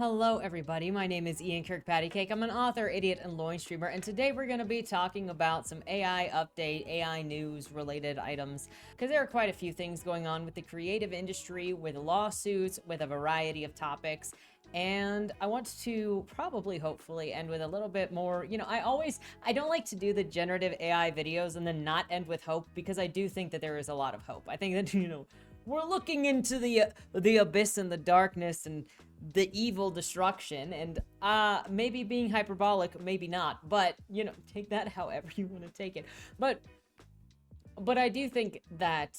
Hello, everybody. My name is Ian Kirkpatrick. I'm an author, idiot, and loin streamer, and today we're going to be talking about some AI update, AI news related items, because there are quite a few things going on with the creative industry, with lawsuits, with a variety of topics. And I want to probably, hopefully, end with a little bit more. I don't like to do the generative AI videos and then not end with hope because I do think that there is a lot of hope. I think that, we're looking into the abyss and the darkness and the evil destruction, and maybe being hyperbolic, maybe not, but take that however you want to take it. But I do think that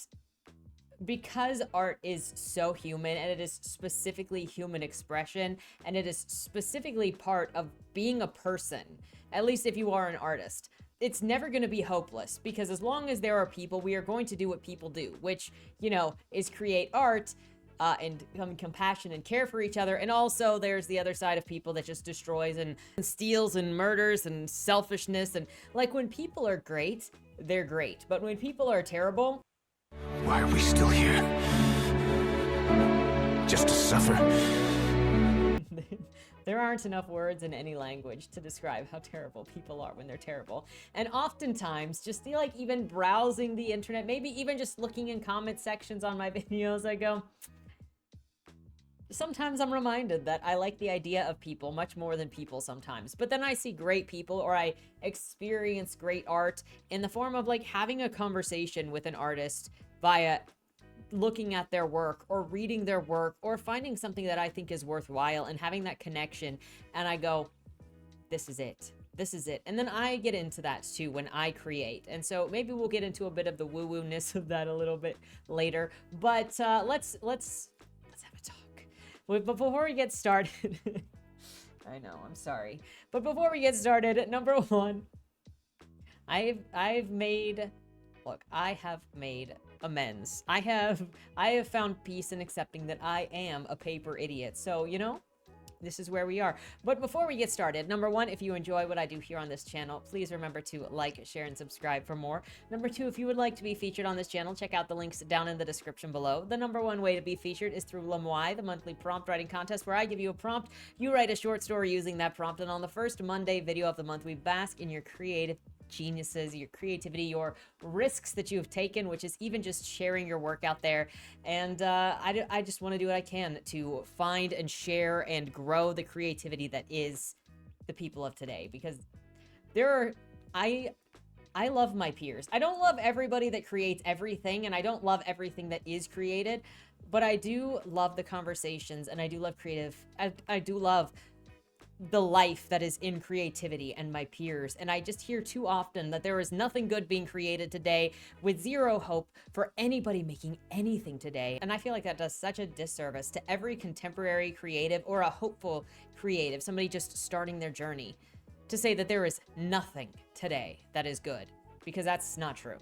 because art is so human and it is specifically human expression and it is specifically part of being a person, at least if you are an artist, it's never going to be hopeless, because as long as there are people, we are going to do what people do, which is create art, and compassion and care for each other. And also there's the other side of people that just destroys and steals and murders and selfishness. And like, when people are great, they're great, but when people are terrible, why are we still here? Just to suffer? there aren't enough words in any language to describe how terrible people are when they're terrible. And oftentimes, just like even browsing the internet, maybe even just looking in comment sections on my videos, I go, sometimes I'm reminded that I like the idea of people much more than people sometimes. But then I see great people, or I experience great art in the form of like having a conversation with an artist via looking at their work or reading their work or finding something that I think is worthwhile and having that connection. And I go, this is it. This is it. And then I get into that too when I create. And so maybe we'll get into a bit of the woo-woo-ness of that a little bit later. But let's have a talk. But before we get started, I know, I'm sorry. But before we get started, number one, I have made amends. I have found peace in accepting that I am a paper idiot. So, this is where we are. But before we get started, number one, if you enjoy what I do here on this channel, please remember to like, share, and subscribe for more. Number two, if you would like to be featured on this channel, check out the links down in the description below. The number one way to be featured is through Lamoy, the monthly prompt writing contest, where I give you a prompt, you write a short story using that prompt, and on the first Monday video of the month, we bask in your creative geniuses, your creativity, your risks that you have taken, which is even just sharing your work out there. And I just want to do what I can to find and share and grow the creativity that is the people of today, because I love my peers. I don't love everybody that creates everything, and I don't love everything that is created, but I do love the conversations, and I do love I do love the life that is in creativity and my peers. And I just hear too often that there is nothing good being created today, with zero hope for anybody making anything today. And I feel like that does such a disservice to every contemporary creative or a hopeful creative, somebody just starting their journey, to say that there is nothing today that is good, because that's not true.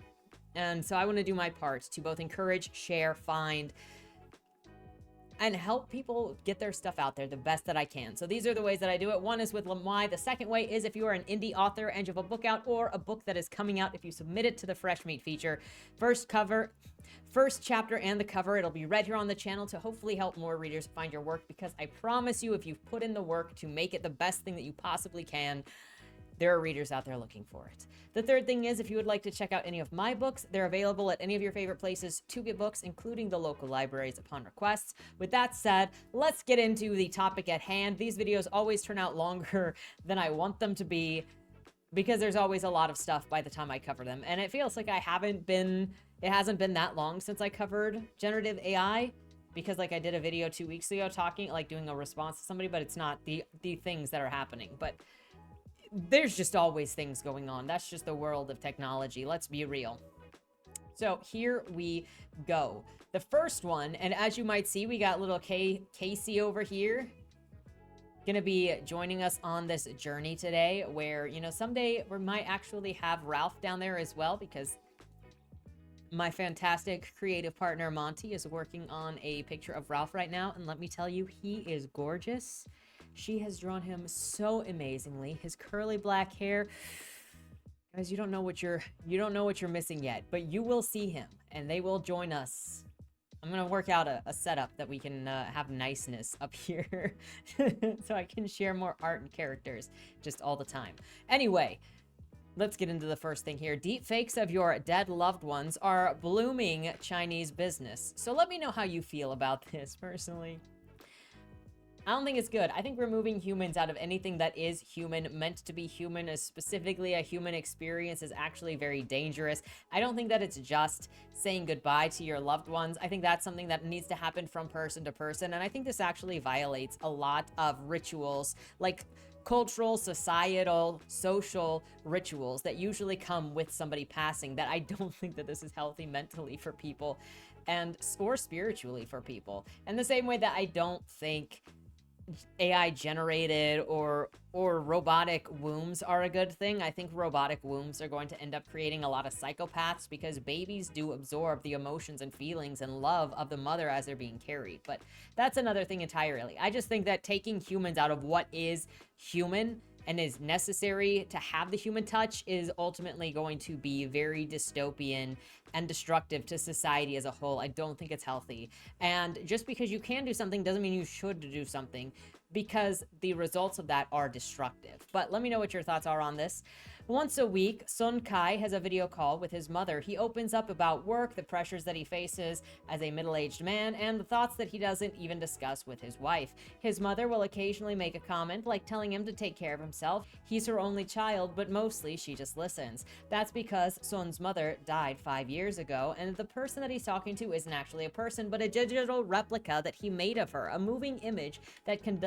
And so I want to do my part to both encourage, share, find, and help people get their stuff out there the best that I can. So these are the ways that I do it. One is with Lamoy. The second way is if you are an indie author and you have a book out, or a book that is coming out, if you submit it to the Fresh Meat feature, first chapter and the cover, it'll be read here on the channel to hopefully help more readers find your work, because I promise you, if you've put in the work to make it the best thing that you possibly can, there are readers out there looking for it. The third thing is, if you would like to check out any of my books, they're available at any of your favorite places to get books, including the local libraries upon request. With that said, let's get into the topic at hand. These videos always turn out longer than I want them to be, because there's always a lot of stuff by the time I cover them. And it feels like it hasn't been that long since I covered generative AI, because like I did a video 2 weeks ago doing a response to somebody, but it's not the things that are happening. But there's just always things going on. That's just the world of technology. Let's be real. So here we go. The first one, and as you might see, we got little Casey over here, gonna be joining us on this journey today, where, someday we might actually have Ralph down there as well, because my fantastic creative partner Monty is working on a picture of Ralph right now, and let me tell you, he is gorgeous. She has drawn him so amazingly. His curly black hair. Guys, you don't know what you're missing yet, but you will see him, and they will join us. I'm gonna work out a setup that we can have niceness up here so I can share more art and characters just all the time. Anyway, let's get into the first thing here. Deep fakes of your dead loved ones are blooming Chinese business. So let me know how you feel about this personally. I don't think it's good. I think removing humans out of anything that is human, meant to be human, as specifically a human experience, is actually very dangerous. I don't think that it's just saying goodbye to your loved ones. I think that's something that needs to happen from person to person. And I think this actually violates a lot of rituals, like cultural, societal, social rituals that usually come with somebody passing, that I don't think that this is healthy mentally for people and or spiritually for people. And the same way that I don't think AI generated or robotic wombs are a good thing. I think robotic wombs are going to end up creating a lot of psychopaths, because babies do absorb the emotions and feelings and love of the mother as they're being carried. But that's another thing entirely. I just think that taking humans out of what is human and is necessary to have the human touch is ultimately going to be very dystopian and destructive to society as a whole. I don't think it's healthy. And just because you can do something doesn't mean you should do something, because the results of that are destructive. But let me know what your thoughts are on this. Once a week, Sun Kai has a video call with his mother. He opens up about work, the pressures that he faces as a middle-aged man, and the thoughts that he doesn't even discuss with his wife. His mother will occasionally make a comment, like telling him to take care of himself. He's her only child, but mostly she just listens. That's because Sun's mother died 5 years ago, and the person that he's talking to isn't actually a person, but a digital replica that he made of her, a moving image that can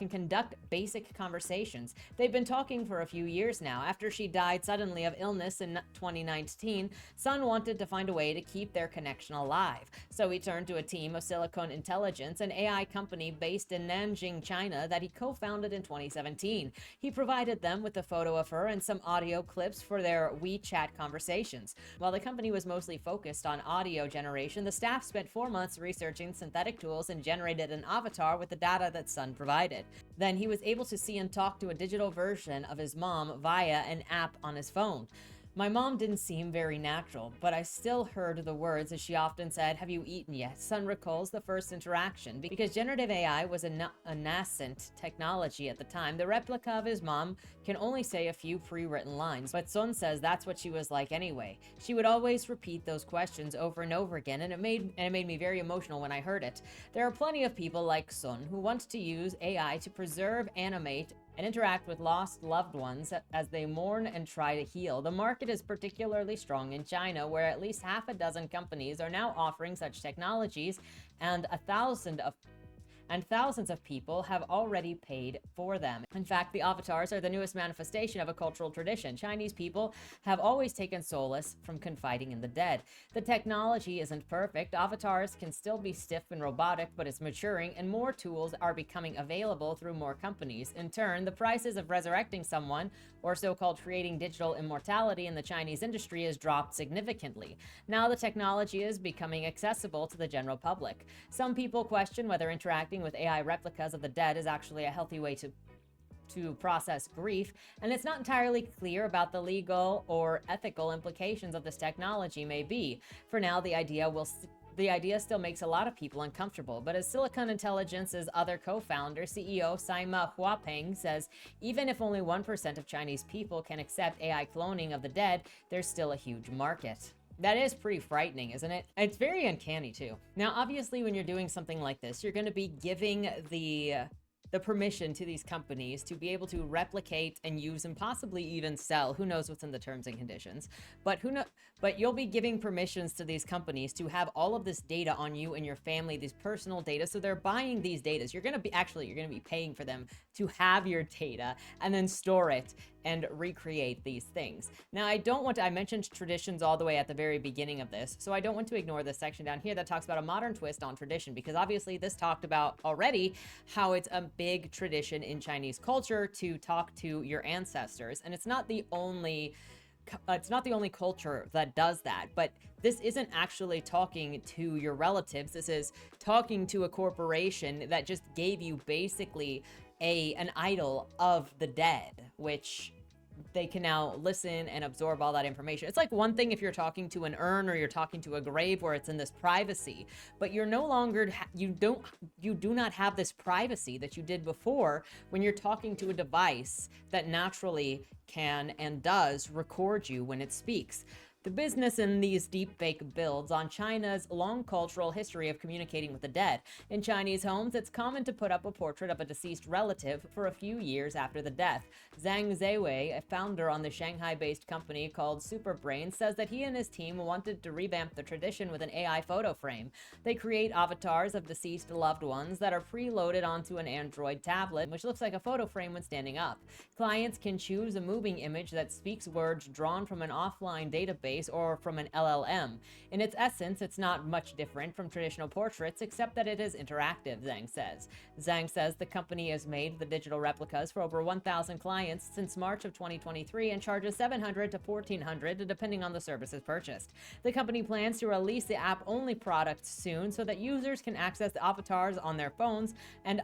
conduct basic conversations. They've been talking for a few years now. After she died suddenly of illness in 2019, Sun wanted to find a way to keep their connection alive. So he turned to a team of Silicon Intelligence, an AI company based in Nanjing, China, that he co-founded in 2017. He provided them with a photo of her and some audio clips for their WeChat conversations. While the company was mostly focused on audio generation, the staff spent 4 months researching synthetic tools and generated an avatar with the data that Sun provided. Then he was able to see and talk to a digital version of his mom via an app on his phone. My mom didn't seem very natural, but I still heard the words, as she often said, "Have you eaten yet?" Sun recalls the first interaction. Because generative AI was a nascent technology at the time, the replica of his mom can only say a few pre-written lines, but Sun says that's what she was like anyway. She would always repeat those questions over and over again, and it made me very emotional when I heard it. There are plenty of people like Sun who want to use AI to preserve, animate, and interact with lost loved ones as they mourn and try to heal. The market is particularly strong in China, where at least half a dozen companies are now offering such technologies, and thousands of people have already paid for them. In fact, the avatars are the newest manifestation of a cultural tradition. Chinese people have always taken solace from confiding in the dead. The technology isn't perfect. Avatars can still be stiff and robotic, but it's maturing, and more tools are becoming available through more companies. In turn, the prices of resurrecting someone, or so-called creating digital immortality in the Chinese industry, has dropped significantly. Now the technology is becoming accessible to the general public. Some people question whether interacting with AI replicas of the dead is actually a healthy way to process grief, and it's not entirely clear about the legal or ethical implications of this technology may be. For now, the idea still makes a lot of people uncomfortable, but as Silicon Intelligence's other co-founder, CEO Sima Huapeng, says, even if only 1% of Chinese people can accept AI cloning of the dead, there's still a huge market. That is pretty frightening, isn't it? It's very uncanny, too. Now, obviously, when you're doing something like this, you're going to be giving the permission to these companies to be able to replicate and use and possibly even sell. Who knows what's in the terms and conditions? But you'll be giving permissions to these companies to have all of this data on you and your family, these personal data. So they're buying these data. You're going to be paying for them to have your data and then store it and recreate these things. Now, I mentioned traditions all the way at the very beginning of this, so I don't want to ignore this section down here that talks about a modern twist on tradition, because obviously this talked about already how it's a big tradition in Chinese culture to talk to your ancestors, and it's not the only culture that does that, but this isn't actually talking to your relatives. This is talking to a corporation that just gave you basically an idol of the dead, which they can now listen and absorb all that information. It's like one thing if you're talking to an urn or you're talking to a grave where it's in this privacy, but you're no longer you do not have this privacy that you did before when you're talking to a device that naturally can and does record you when it speaks. The business in these deepfake builds on China's long cultural history of communicating with the dead. In Chinese homes, it's common to put up a portrait of a deceased relative for a few years after the death. Zhang Zewei, a founder on the Shanghai-based company called Superbrain, says that he and his team wanted to revamp the tradition with an AI photo frame. They create avatars of deceased loved ones that are preloaded onto an Android tablet, which looks like a photo frame when standing up. Clients can choose a moving image that speaks words drawn from an offline database or from an LLM. In its essence, it's not much different from traditional portraits, except that it is interactive, Zhang says. Zhang says the company has made the digital replicas for over 1,000 clients since March of 2023 and charges $700 to $1,400 depending on the services purchased. The company plans to release the app-only product soon so that users can access the avatars on their phones and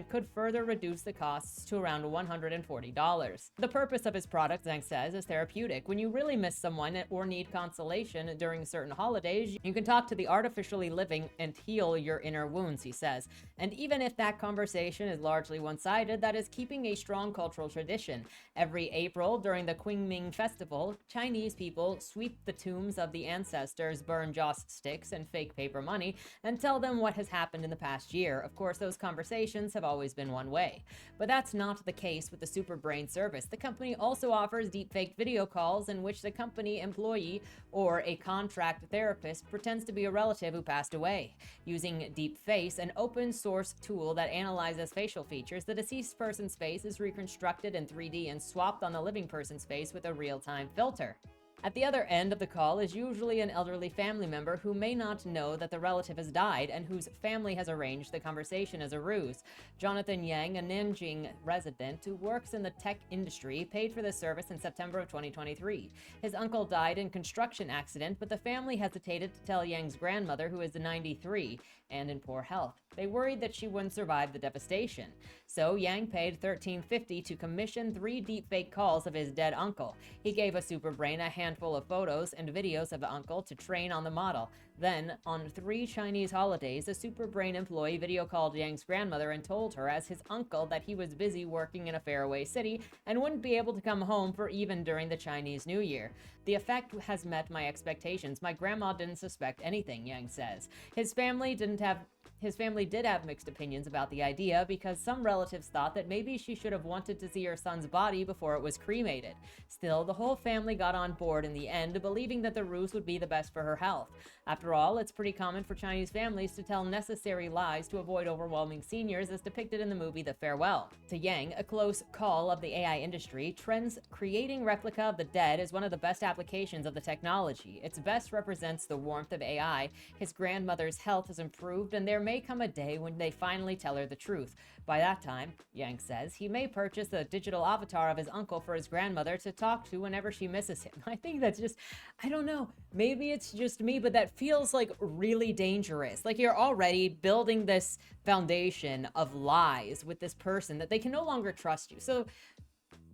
could further reduce the costs to around $140. The purpose of his product, Zhang says, is therapeutic. When you really miss someone or need consolation during certain holidays, you can talk to the artificially living and heal your inner wounds, he says. And even if that conversation is largely one-sided, that is keeping a strong cultural tradition. Every April, during the Qingming Festival, Chinese people sweep the tombs of the ancestors, burn joss sticks and fake paper money, and tell them what has happened in the past year. Of course, those conversations have always been one way. But that's not the case with the Superbrain service. The company also offers deepfake video calls in which the company employee or a contract therapist pretends to be a relative who passed away. Using DeepFace, an open source tool that analyzes facial features, the deceased person's face is reconstructed in 3D and swapped on the living person's face with a real-time filter. At the other end of the call is usually an elderly family member who may not know that the relative has died and whose family has arranged the conversation as a ruse. Jonathan Yang, a Nanjing resident who works in the tech industry, paid for this service in September of 2023. His uncle died in a construction accident, but the family hesitated to tell Yang's grandmother, who is 93 and in poor health. They worried that she wouldn't survive the devastation. So Yang paid $13.50 to commission 3 deepfake calls of his dead uncle. He gave a Superbrain a handful of photos and videos of the uncle to train on the model. Then, on 3 Chinese holidays, a Superbrain employee video called Yang's grandmother and told her, as his uncle, that he was busy working in a faraway city and wouldn't be able to come home for even during the Chinese New Year. The effect has met my expectations. My grandma didn't suspect anything, Yang says. His family did have mixed opinions about the idea because some relatives thought that maybe she should have wanted to see her son's body before it was cremated. Still, the whole family got on board in the end, believing that the ruse would be the best for her health. After all, it's pretty common for Chinese families to tell necessary lies to avoid overwhelming seniors, as depicted in the movie The Farewell. To Yang, a close call of the AI industry, Trend's creating replica of the dead is one of the best applications of the technology. It best represents the warmth of AI. His grandmother's health has improved, and there may come a day when they finally tell her the truth. By that time, Yang says, he may purchase a digital avatar of his uncle for his grandmother to talk to whenever she misses him. I think that's just, I don't know, maybe it's just me, but that feels like really dangerous. Like you're already building this foundation of lies with this person that they can no longer trust you. So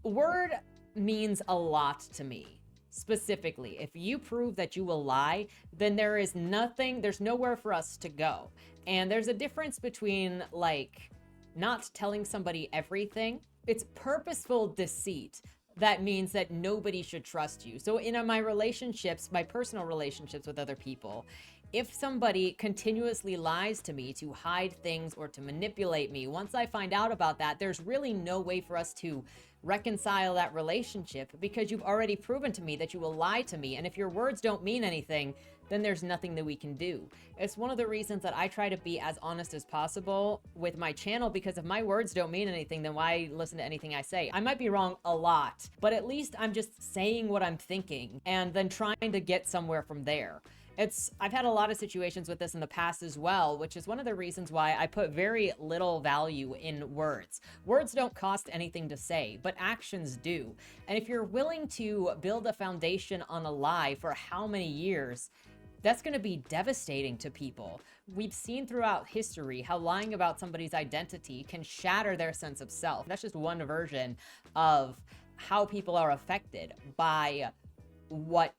word means a lot to me. Specifically, if you prove that you will lie, then there's nowhere for us to go. And there's a difference between like not telling somebody everything. It's purposeful deceit. That means that nobody should trust you. So in my relationships, my personal relationships with other people, if somebody continuously lies to me to hide things or to manipulate me, once I find out about that, there's really no way for us to reconcile that relationship because you've already proven to me that you will lie to me. And if your words don't mean anything, then there's nothing that we can do. It's one of the reasons that I try to be as honest as possible with my channel, because if my words don't mean anything, then why listen to anything I say? I might be wrong a lot, but at least I'm just saying what I'm thinking and then trying to get somewhere from there. I've had a lot of situations with this in the past as well, which is one of the reasons why I put very little value in words. Words don't cost anything to say, but actions do. And if you're willing to build a foundation on a lie for how many years, that's going to be devastating to people. We've seen throughout history how lying about somebody's identity can shatter their sense of self. That's just one version of how people are affected by what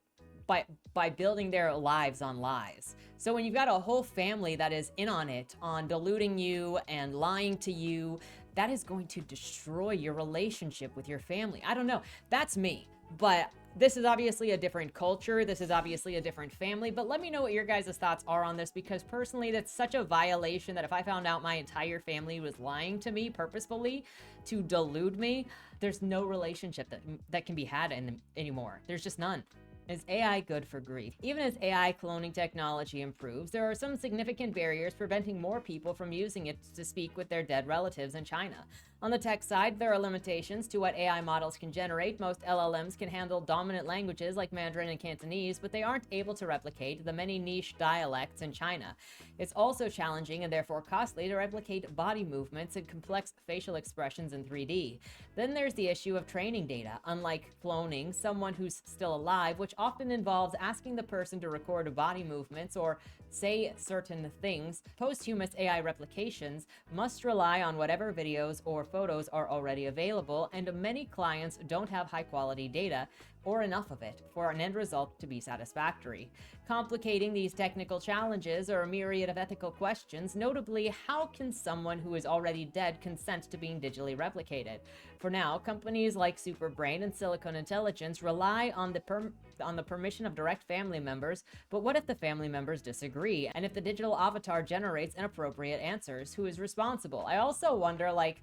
by building their lives on lies. So when you've got a whole family that is in on it, on deluding you and lying to you, that is going to destroy your relationship with your family. I don't know. That's me. But this is obviously a different culture. This is obviously a different family. But let me know what your guys' thoughts are on this, because personally, that's such a violation that if I found out my entire family was lying to me purposefully to delude me, there's no relationship that can be had anymore. There's just none. Is AI good for grief? Even as AI cloning technology improves, there are some significant barriers preventing more people from using it to speak with their dead relatives in China. On the tech side, there are limitations to what AI models can generate. Most LLMs can handle dominant languages like Mandarin and Cantonese, but they aren't able to replicate the many niche dialects in China. It's also challenging and therefore costly to replicate body movements and complex facial expressions in 3D. Then there's the issue of training data. Unlike cloning someone who's still alive, which often involves asking the person to record body movements or say certain things, posthumous AI replications must rely on whatever videos or photos are already available, and many clients don't have high quality data or enough of it for an end result to be satisfactory. Complicating these technical challenges are a myriad of ethical questions, notably, how can someone who is already dead consent to being digitally replicated? For now, companies like Superbrain and Silicon Intelligence rely on the permission of direct family members, but what if the family members disagree? And if the digital avatar generates inappropriate answers, who is responsible? I also wonder, like,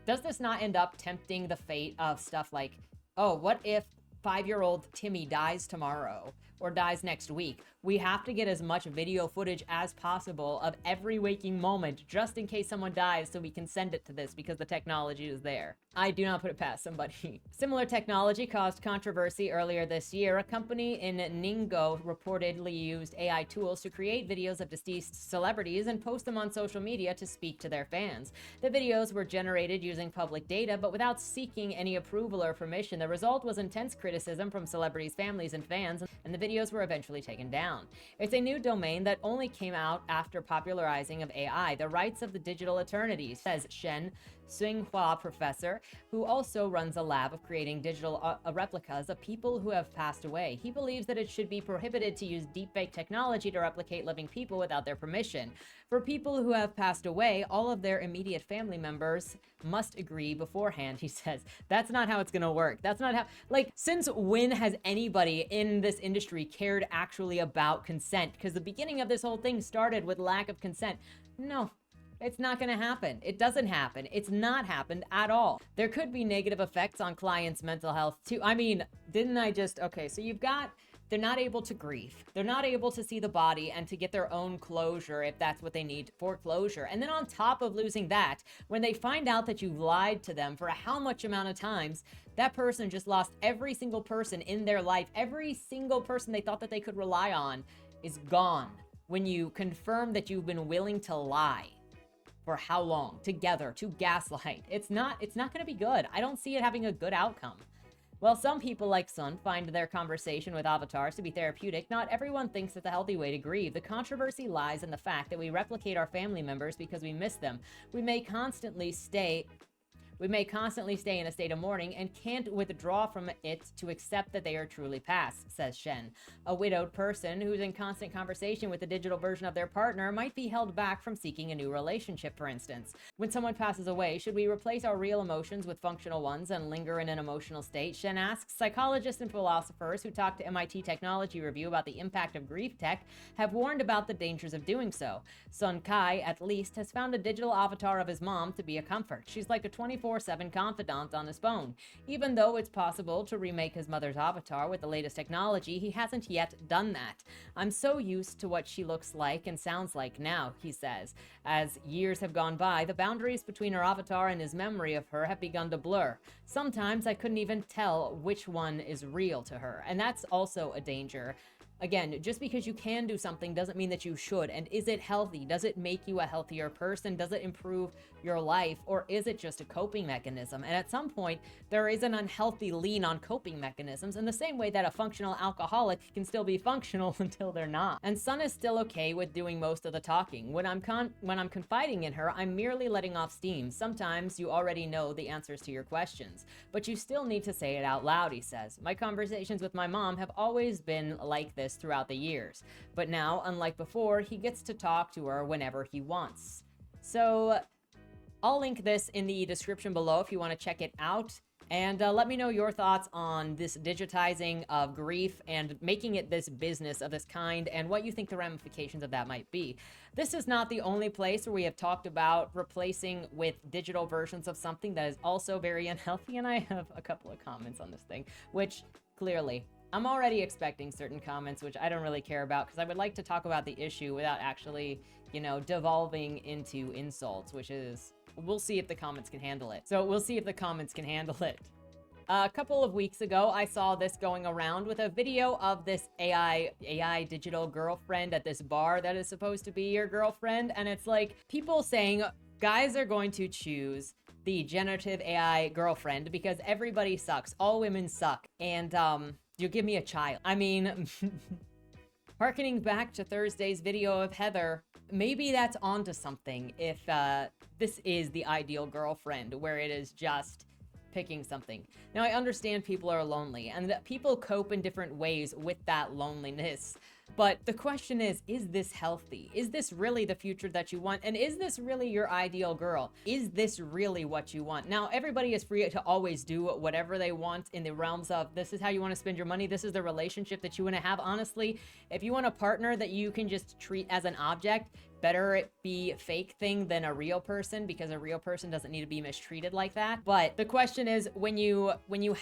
does this not end up tempting the fate of stuff like, oh, what if 5-year-old Timmy dies tomorrow or dies next week? We have to get as much video footage as possible of every waking moment just in case someone dies so we can send it to this because the technology is there. I do not put it past somebody. Similar technology caused controversy earlier this year. A company in Ningbo reportedly used AI tools to create videos of deceased celebrities and post them on social media to speak to their fans. The videos were generated using public data, but without seeking any approval or permission. The result was intense criticism from celebrities' families and fans, and the videos were eventually taken down. It's a new domain that only came out after popularizing of AI, the rights of the digital eternity, says Shen Xinhua professor, who also runs a lab of creating digital replicas of people who have passed away. He believes that it should be prohibited to use deepfake technology to replicate living people without their permission. For people who have passed away, all of their immediate family members must agree beforehand, he says. That's not how it's gonna work. That's not how, like, since when has anybody in this industry cared actually about consent? Because the beginning of this whole thing started with lack of consent. No. It's not going to happen. It doesn't happen. It's not happened at all. There could be negative effects on clients' mental health too. I mean, okay, so you've got, they're not able to grieve. They're not able to see the body and to get their own closure if that's what they need for closure. And then on top of losing that, when they find out that you've lied to them for how much amount of times, that person just lost every single person in their life. Every single person they thought that they could rely on is gone when you confirm that you've been willing to lie. For how long? Together, to gaslight. It's not going to be good. I don't see it having a good outcome. While some people like Sun find their conversation with avatars to be therapeutic, not everyone thinks it's a healthy way to grieve. The controversy lies in the fact that we replicate our family members because we miss them. We may constantly stay in a state of mourning and can't withdraw from it to accept that they are truly past, says Shen. A widowed person who's in constant conversation with the digital version of their partner might be held back from seeking a new relationship, for instance. When someone passes away, should we replace our real emotions with functional ones and linger in an emotional state? Shen asks. Psychologists and philosophers who talked to MIT Technology Review about the impact of grief tech have warned about the dangers of doing so. Sun Kai, at least, has found a digital avatar of his mom to be a comfort. She's like a 24/7 confidant on his phone. Even though it's possible to remake his mother's avatar with the latest technology, he hasn't yet done that. I'm so used to what she looks like and sounds like now, he says. As years have gone by, the boundaries between her avatar and his memory of her have begun to blur. Sometimes I couldn't even tell which one is real to her, and that's also a danger. Again, just because you can do something doesn't mean that you should. And is it healthy? Does it make you a healthier person? Does it improve your life, or is it just a coping mechanism? And at some point, there is an unhealthy lean on coping mechanisms in the same way that a functional alcoholic can still be functional until they're not. And Sun is still okay with doing most of the talking. When I'm confiding in her, I'm merely letting off steam. Sometimes you already know the answers to your questions, but you still need to say it out loud, he says. My conversations with my mom have always been like this throughout the years, but now, unlike before, he gets to talk to her whenever he wants. So I'll link this in the description below if you want to check it out. And let me know your thoughts on this digitizing of grief and making it this business of this kind, and what you think the ramifications of that might be. This is not the only place where we have talked about replacing with digital versions of something that is also very unhealthy, and I have a couple of comments on this thing, which clearly I'm already expecting certain comments, which I don't really care about, because I would like to talk about the issue without actually, you know, devolving into insults, which is... we'll see if the comments can handle it. So we'll see if the comments can handle it. A couple of weeks ago, I saw this going around with a video of this AI digital girlfriend at this bar that is supposed to be your girlfriend. And it's like people saying guys are going to choose the generative AI girlfriend because everybody sucks. All women suck. And you give me a child. I mean, harkening back to Thursday's video of Heather, maybe that's onto something if this is the ideal girlfriend, where it is just picking something. Now, I understand people are lonely and that people cope in different ways with that loneliness. But the question is this healthy? Is this really the future that you want? And is this really your ideal girl? Is this really what you want? Now, everybody is free to always do whatever they want in the realms of this is how you want to spend your money. This is the relationship that you want to have. Honestly, if you want a partner that you can just treat as an object, better it be a fake thing than a real person, because a real person doesn't need to be mistreated like that. But the question is, when you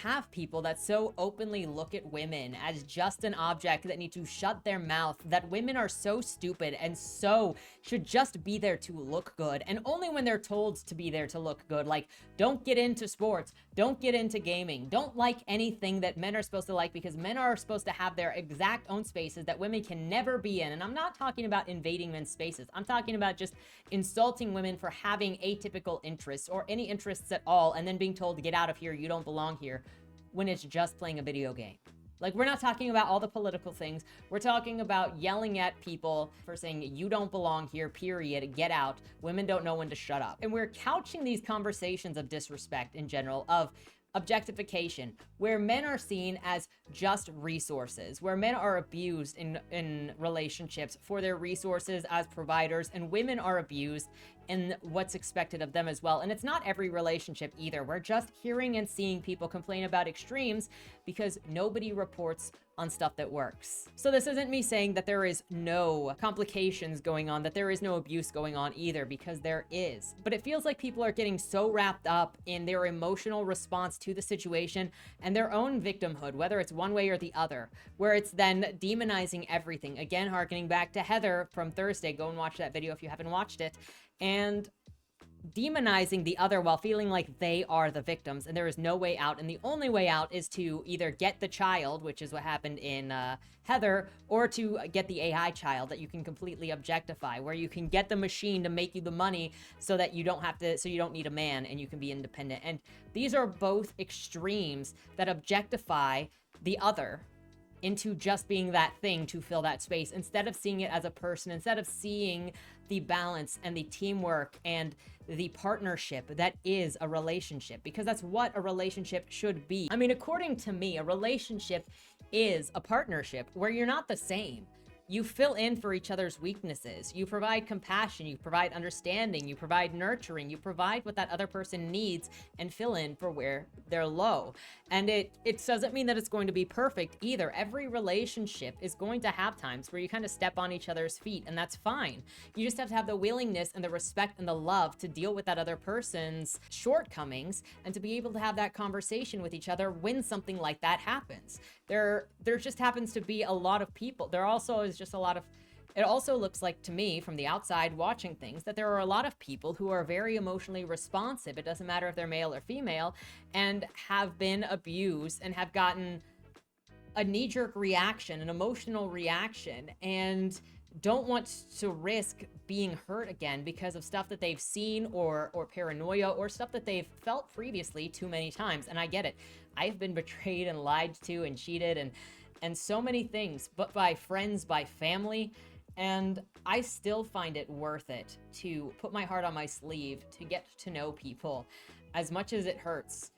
have people that so openly look at women as just an object that need to shut their mouth, that women are so stupid and so should just be there to look good, and only when they're told to be there to look good, like don't get into sports, don't get into gaming, don't like anything that men are supposed to like, because men are supposed to have their exact own spaces that women can never be in. And I'm not talking about invading men's spaces. I'm talking about just insulting women for having atypical interests or any interests at all, and then being told to get out of here, you don't belong here, when it's just playing a video game. Like, we're not talking about all the political things. We're talking about yelling at people for saying, you don't belong here, period, get out. Women don't know when to shut up. And we're couching these conversations of disrespect in general, of objectification, where men are seen as just resources, where men are abused in relationships for their resources as providers, and women are abused in what's expected of them as well. And it's not every relationship either. We're just hearing and seeing people complain about extremes because nobody reports on stuff that works. So this isn't me saying that there is no complications going on, that there is no abuse going on either, because there is. But it feels like people are getting so wrapped up in their emotional response to the situation and their own victimhood, whether it's one way or the other, where it's then demonizing everything. Again, harkening back to Heather from Thursday, go and watch that video if you haven't watched it, and demonizing the other while feeling like they are the victims and there is no way out. And the only way out is to either get the child, which is what happened in Heather, or to get the AI child that you can completely objectify, where you can get the machine to make you the money so that you don't have to, so you don't need a man and you can be independent. And these are both extremes that objectify the other into just being that thing to fill that space, instead of seeing it as a person, instead of seeing the balance and the teamwork and the partnership that is a relationship, because that's what a relationship should be. I mean, according to me, a relationship is a partnership where you're not the same. You fill in for each other's weaknesses. You provide compassion, you provide understanding, you provide nurturing, you provide what that other person needs and fill in for where they're low. And it doesn't mean that it's going to be perfect either. Every relationship is going to have times where you kind of step on each other's feet, and that's fine. You just have to have the willingness and the respect and the love to deal with that other person's shortcomings and to be able to have that conversation with each other when something like that happens. There just happens to be a lot of people. There also is just a lot of, it also looks like to me from the outside watching things that there are a lot of people who are very emotionally responsive. It doesn't matter if they're male or female, and have been abused and have gotten a knee-jerk reaction, an emotional reaction, and don't want to risk being hurt again because of stuff that they've seen or paranoia or stuff that they've felt previously too many times. And I get it. I've been betrayed and lied to and cheated and so many things, but by friends, by family, and I still find it worth it to put my heart on my sleeve to get to know people as much as it hurts.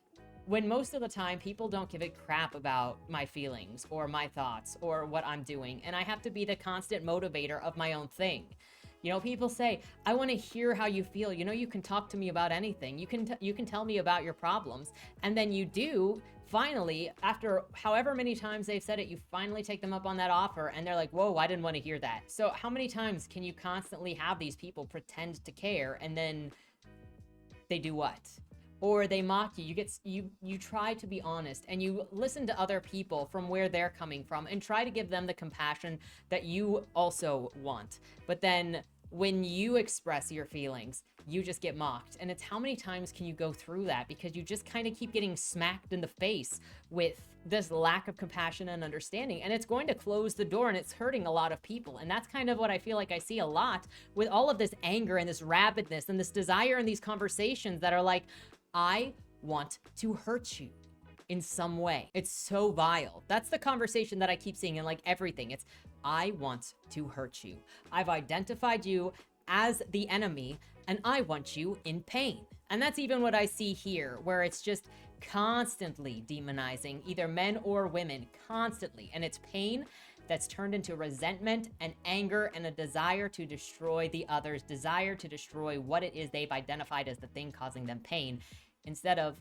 When most of the time people don't give a crap about my feelings or my thoughts or what I'm doing, and I have to be the constant motivator of my own thing. You know, people say, I want to hear how you feel. You know, you can talk to me about anything. You can tell me about your problems. And then you do, finally, after however many times they've said it, you finally take them up on that offer and they're like, whoa, I didn't want to hear that. So how many times can you constantly have these people pretend to care and then they do what? Or they mock you. You try to be honest and you listen to other people from where they're coming from and try to give them the compassion that you also want. But then when you express your feelings, you just get mocked. And it's how many times can you go through that? Because you just kind of keep getting smacked in the face with this lack of compassion and understanding. And it's going to close the door and it's hurting a lot of people. And that's kind of what I feel like I see a lot with all of this anger and this rabidness and this desire in these conversations that are like, I want to hurt you in some way. It's so vile. That's the conversation that I keep seeing in like everything. It's, I want to hurt you. I've identified you as the enemy and I want you in pain. And that's even what I see here, where it's just constantly demonizing either men or women, constantly. And it's pain that's turned into resentment and anger and a desire to destroy the others, desire to destroy what it is they've identified as the thing causing them pain, instead of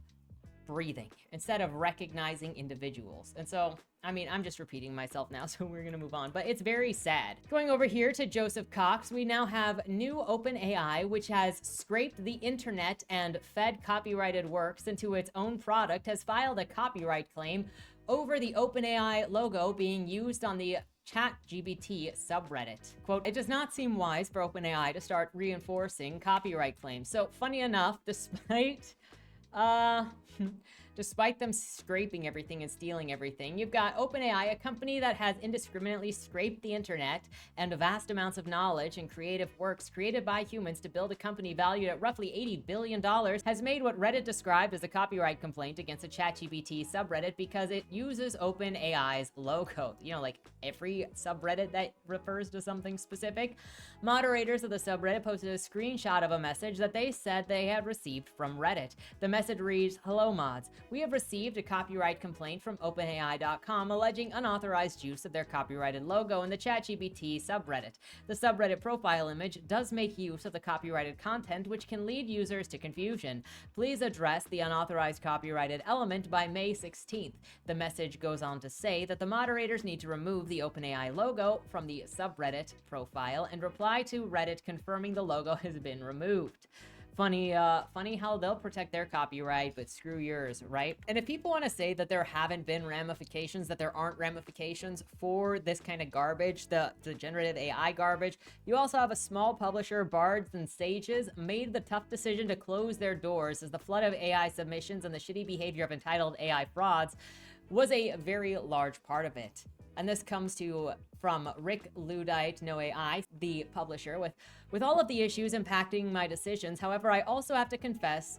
breathing, instead of recognizing individuals. And so, I mean, I'm just repeating myself now, so we're gonna move on, but it's very sad. Going over here to Joseph Cox, we now have new OpenAI, which has scraped the internet and fed copyrighted works into its own product, has filed a copyright claim over the OpenAI logo being used on the ChatGPT subreddit. Quote, it does not seem wise for OpenAI to start reinforcing copyright claims. So funny enough, despite them scraping everything and stealing everything, you've got OpenAI, a company that has indiscriminately scraped the internet and vast amounts of knowledge and creative works created by humans to build a company valued at roughly $80 billion, has made what Reddit described as a copyright complaint against a ChatGPT subreddit because it uses OpenAI's logo. You know, like every subreddit that refers to something specific. Moderators of the subreddit posted a screenshot of a message that they said they had received from Reddit. The message reads, hello mods. We have received a copyright complaint from OpenAI.com alleging unauthorized use of their copyrighted logo in the ChatGPT subreddit. The subreddit profile image does make use of the copyrighted content, which can lead users to confusion. Please address the unauthorized copyrighted element by May 16th. The message goes on to say that the moderators need to remove the OpenAI logo from the subreddit profile and reply to Reddit confirming the logo has been removed. Funny how they'll protect their copyright, but screw yours, right? And if people want to say that there haven't been ramifications, that there aren't ramifications for this kind of garbage, the generative AI garbage, you also have a small publisher, Bards and Sages, made the tough decision to close their doors as the flood of AI submissions and the shitty behavior of entitled AI frauds was a very large part of it. And this comes from Rick Ludite, No AI, the publisher, with all of the issues impacting my decisions. However, I also have to confess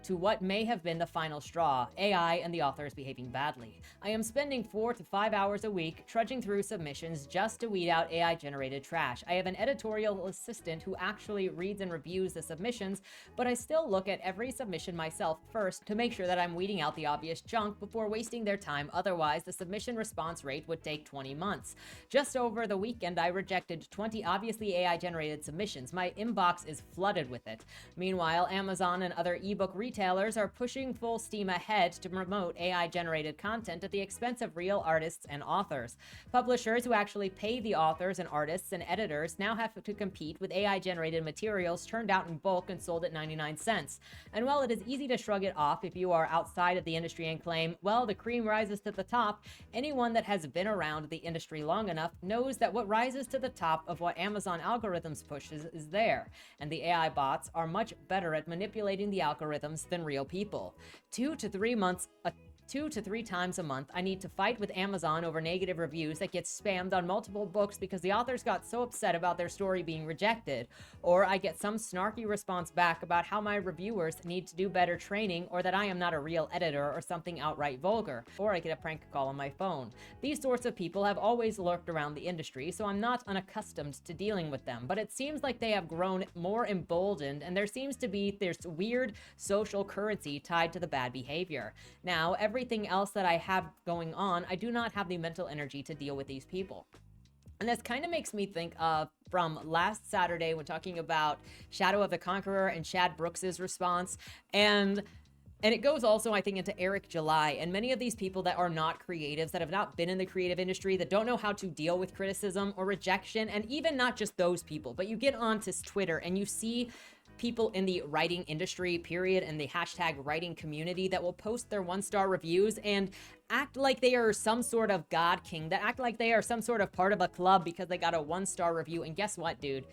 to what may have been the final straw, AI and the authors behaving badly. I am spending 4 to 5 hours a week trudging through submissions just to weed out AI-generated trash. I have an editorial assistant who actually reads and reviews the submissions, but I still look at every submission myself first to make sure that I'm weeding out the obvious junk before wasting their time. Otherwise, the submission response rate would take 20 months. Just over the weekend, I rejected 20 obviously AI-generated submissions. My inbox is flooded with it. Meanwhile, Amazon and other ebook retailers are pushing full steam ahead to promote AI-generated content at the expense of real artists and authors. Publishers who actually pay the authors and artists and editors now have to compete with AI-generated materials turned out in bulk and sold at 99 cents. And while it is easy to shrug it off if you are outside of the industry and claim, well, the cream rises to the top, anyone that has been around the industry long enough knows that what rises to the top of what Amazon algorithms pushes is there. And the AI bots are much better at manipulating the algorithms than real people. 2 to 3 months 2 to 3 times a month, I need to fight with Amazon over negative reviews that get spammed on multiple books because the authors got so upset about their story being rejected. Or I get some snarky response back about how my reviewers need to do better training, or that I am not a real editor, or something outright vulgar. Or I get a prank call on my phone. These sorts of people have always lurked around the industry, so I'm not unaccustomed to dealing with them. But it seems like they have grown more emboldened, and there seems to be this weird social currency tied to the bad behavior. Now, everything else that I have going on, I do not have the mental energy to deal with these people. And this kind of makes me think of from last Saturday when talking about Shadow of the Conqueror and Chad Brooks's response. And it goes also, I think, into Eric July and many of these people that are not creatives, that have not been in the creative industry, that don't know how to deal with criticism or rejection. And even not just those people, but you get onto Twitter and you see people in the writing industry, period, and the hashtag writing community that will post their 1-star reviews and act like they are some sort of god king, that act like they are some sort of part of a club because they got a 1-star review. And guess what, dude?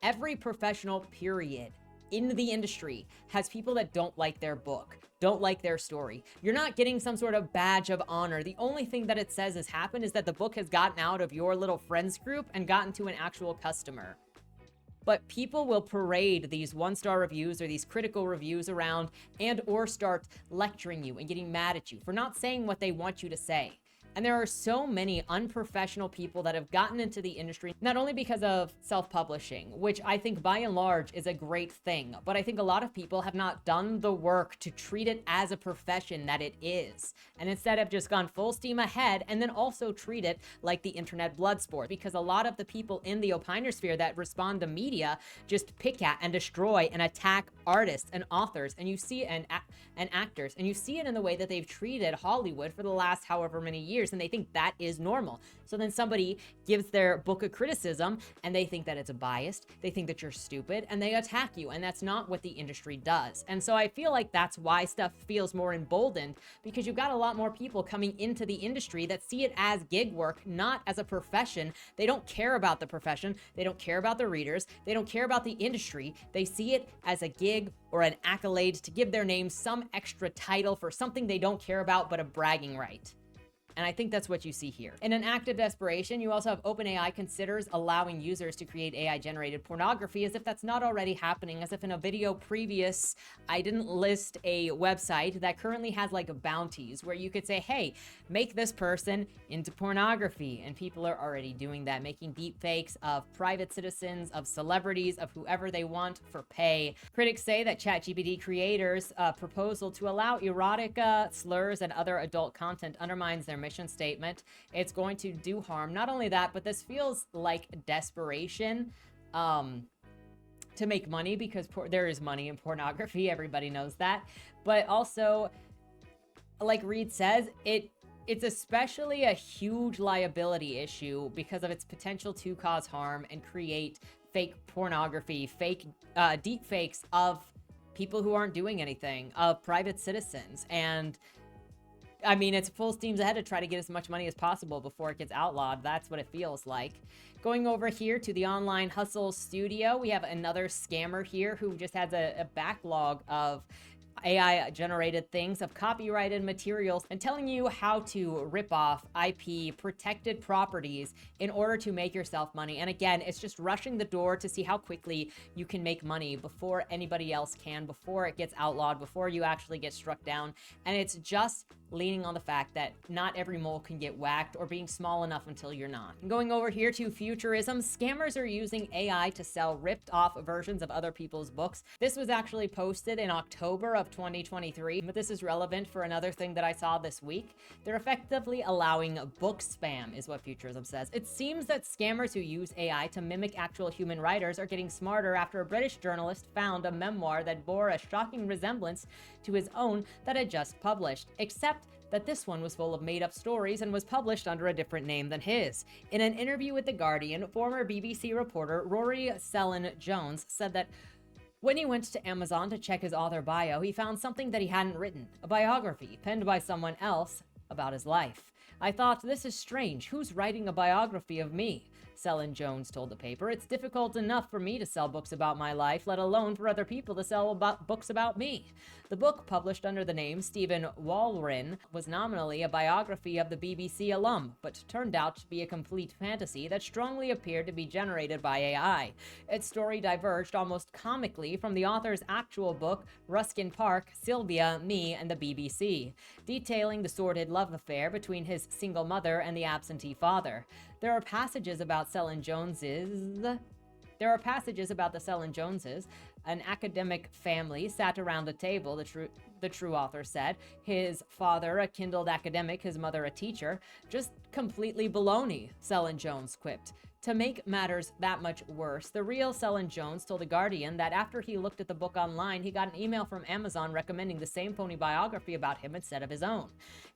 Every professional, period, in the industry has people that don't like their book, don't like their story. You're not getting some sort of badge of honor. The only thing that it says has happened is that the book has gotten out of your little friends group and gotten to an actual customer. But people will parade these 1-star reviews or these critical reviews around and or start lecturing you and getting mad at you for not saying what they want you to say. And there are so many unprofessional people that have gotten into the industry, not only because of self-publishing, which I think by and large is a great thing, but I think a lot of people have not done the work to treat it as a profession that it is. And instead have just gone full steam ahead and then also treat it like the internet blood sport, because a lot of the people in the opinosphere that respond to media just pick at and destroy and attack artists and authors, and you see and actors, and you see it in the way that they've treated Hollywood for the last however many years. And they think that is normal. So then somebody gives their book a criticism and they think that it's biased. They think that you're stupid and they attack you. And that's not what the industry does. And so I feel like that's why stuff feels more emboldened, because you've got a lot more people coming into the industry that see it as gig work, not as a profession. They don't care about the profession. They don't care about the readers. They don't care about the industry. They see it as a gig or an accolade to give their name some extra title for something they don't care about, but a bragging right. And I think that's what you see here. In an act of desperation, you also have OpenAI considers allowing users to create AI-generated pornography, as if that's not already happening, as if in a video previous, I didn't list a website that currently has like bounties where you could say, hey, make this person into pornography. And people are already doing that, making deep fakes of private citizens, of celebrities, of whoever they want for pay. Critics say that ChatGPT creators' proposal to allow erotica, slurs, and other adult content undermines their mission statement. It's going to do harm. Not only that, but this feels like desperation to make money, because there is money in pornography. Everybody knows that. But also, like Reed says, it's especially a huge liability issue because of its potential to cause harm and create fake pornography, fake deep fakes of people who aren't doing anything, of private citizens. And I mean, it's full steams ahead to try to get as much money as possible before it gets outlawed. That's what it feels like. Going over here to the Online Hustle Studio, we have another scammer here who just has a backlog of AI-generated things, of copyrighted materials, and telling you how to rip off IP, protected properties, in order to make yourself money. And again, it's just rushing the door to see how quickly you can make money before anybody else can, before it gets outlawed, before you actually get struck down. And it's just leaning on the fact that not every mole can get whacked, or being small enough until you're not. And going over here to futurism, scammers are using AI to sell ripped off versions of other people's books. This was actually posted in October of 2023, but this is relevant for another thing that I saw this week. They're effectively allowing book spam, is what futurism says. It seems that scammers who use AI to mimic actual human writers are getting smarter after a British journalist found a memoir that bore a shocking resemblance to his own that had just published, except that this one was full of made-up stories and was published under a different name than his. In an interview with The Guardian, former BBC reporter Rory Cellan-Jones said that when he went to Amazon to check his author bio, he found something that he hadn't written, a biography penned by someone else about his life. I thought, this is strange. Who's writing a biography of me? Selin Jones told the paper. It's difficult enough for me to sell books about my life, let alone for other people to sell books about me. The book, published under the name Stephen Walrin, was nominally a biography of the BBC alum, but turned out to be a complete fantasy that strongly appeared to be generated by AI. Its story diverged almost comically from the author's actual book, Ruskin Park, Sylvia, Me, and the BBC, detailing the sordid love affair between his single mother and the absentee father. There are passages about the Selin Joneses. An academic family sat around a table, the true author said. His father, a kindled academic, his mother, a teacher. Just completely baloney, Selin Jones quipped. To make matters that much worse, the real Selin Jones told The Guardian that after he looked at the book online, he got an email from Amazon recommending the same phony biography about him instead of his own.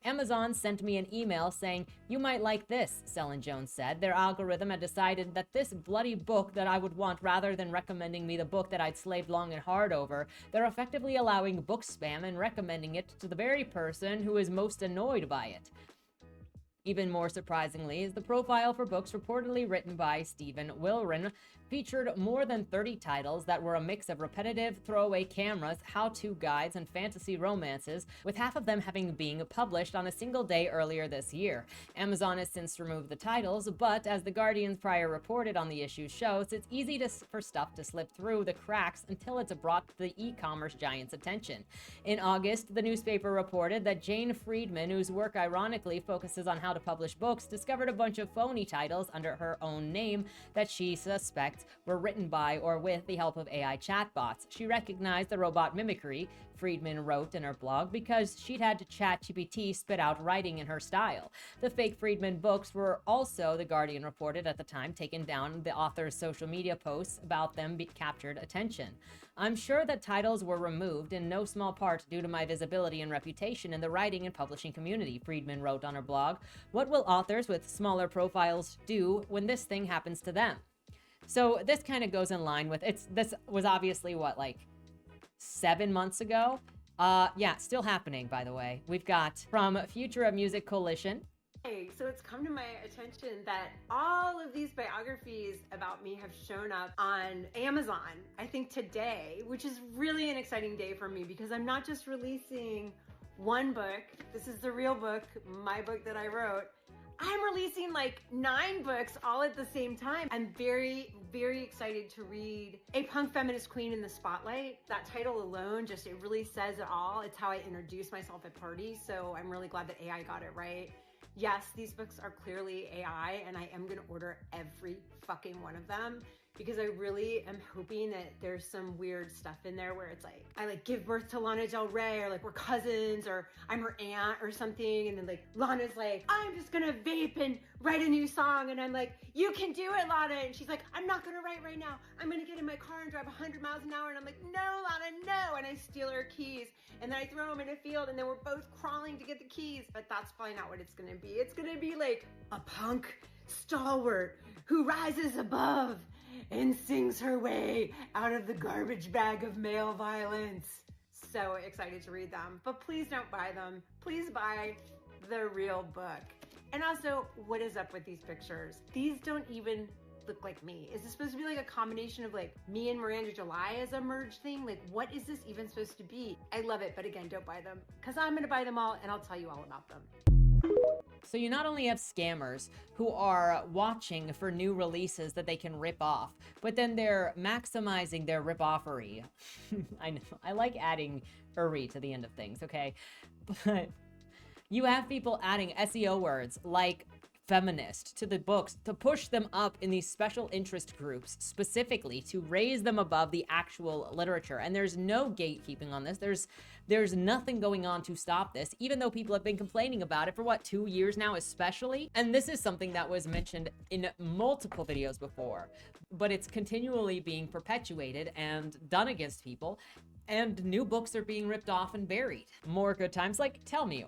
Amazon sent me an email saying, "You might like this," Selin Jones said. Their algorithm had decided that this bloody book that I would want rather than recommending me the book that I'd slaved long and hard over, they're effectively allowing book spam and recommending it to the very person who is most annoyed by it. Even more surprisingly is the profile for books reportedly written by Stephen Wilrin featured more than 30 titles that were a mix of repetitive throwaway cameras, how-to guides, and fantasy romances, with half of them having been published on a single day earlier this year. Amazon has since removed the titles, but as The Guardian's prior reported on the issue shows, it's easy for stuff to slip through the cracks until it's brought to the e-commerce giant's attention. In August, the newspaper reported that Jane Friedman, whose work ironically focuses on how to publish books, discovered a bunch of phony titles under her own name that she suspects were written by or with the help of AI chatbots. She recognized the robot mimicry, Friedman wrote in her blog, because she'd had to ChatGPT spit out writing in her style. The fake Friedman books were also, The Guardian reported at the time, taken down. The author's social media posts about them captured attention. I'm sure that titles were removed in no small part due to my visibility and reputation in the writing and publishing community, Friedman wrote on her blog. What will authors with smaller profiles do when this thing happens to them? So this kind of goes in line with this was obviously what, like 7 months ago? Yeah, still happening, by the way. We've got from Future of Music Coalition. Hey, so it's come to my attention that all of these biographies about me have shown up on Amazon, I think today, which is really an exciting day for me because I'm not just releasing one book. This is the real book, my book that I wrote. I'm releasing like 9 books all at the same time. I'm very, very excited to read A Punk Feminist Queen in the Spotlight. That title alone, it really says it all. It's how I introduce myself at parties. So I'm really glad that AI got it right. Yes, these books are clearly AI, and I am going to order every fucking one of them because I really am hoping that there's some weird stuff in there where it's like, I like give birth to Lana Del Rey, or like we're cousins, or I'm her aunt or something. And then like Lana's like, I'm just going to vape and write a new song. And I'm like, you can do it, Lana. And she's like, I'm not going to write right now. I'm going to get in my car and drive 100 miles an hour. And I'm like, no, Lana, no. And I steal her keys and then I throw them in a field and then we're both crawling to get the keys. But that's probably not what it's going to be. It's going to be like a punk stalwart who rises above and sings her way out of the garbage bag of male violence. So excited to read them, but please don't buy them. Please buy the real book. And also, what is up with these pictures? These don't even look like me. Is this supposed to be like a combination of like me and Miranda July as a merge thing? Like, what is this even supposed to be? I love it, but again, don't buy them because I'm gonna buy them all and I'll tell you all about them. So you not only have scammers who are watching for new releases that they can rip off, but then they're maximizing their rip-offery. I know, I like adding "ery" to the end of things, okay? But you have people adding SEO words like feminist to the books to push them up in these special interest groups specifically to raise them above the actual literature. And there's no gatekeeping on this. There's nothing going on to stop this, even though people have been complaining about it for 2 years now, especially. And this is something that was mentioned in multiple videos before, but it's continually being perpetuated and done against people. And new books are being ripped off and buried. More good times. Like, tell me,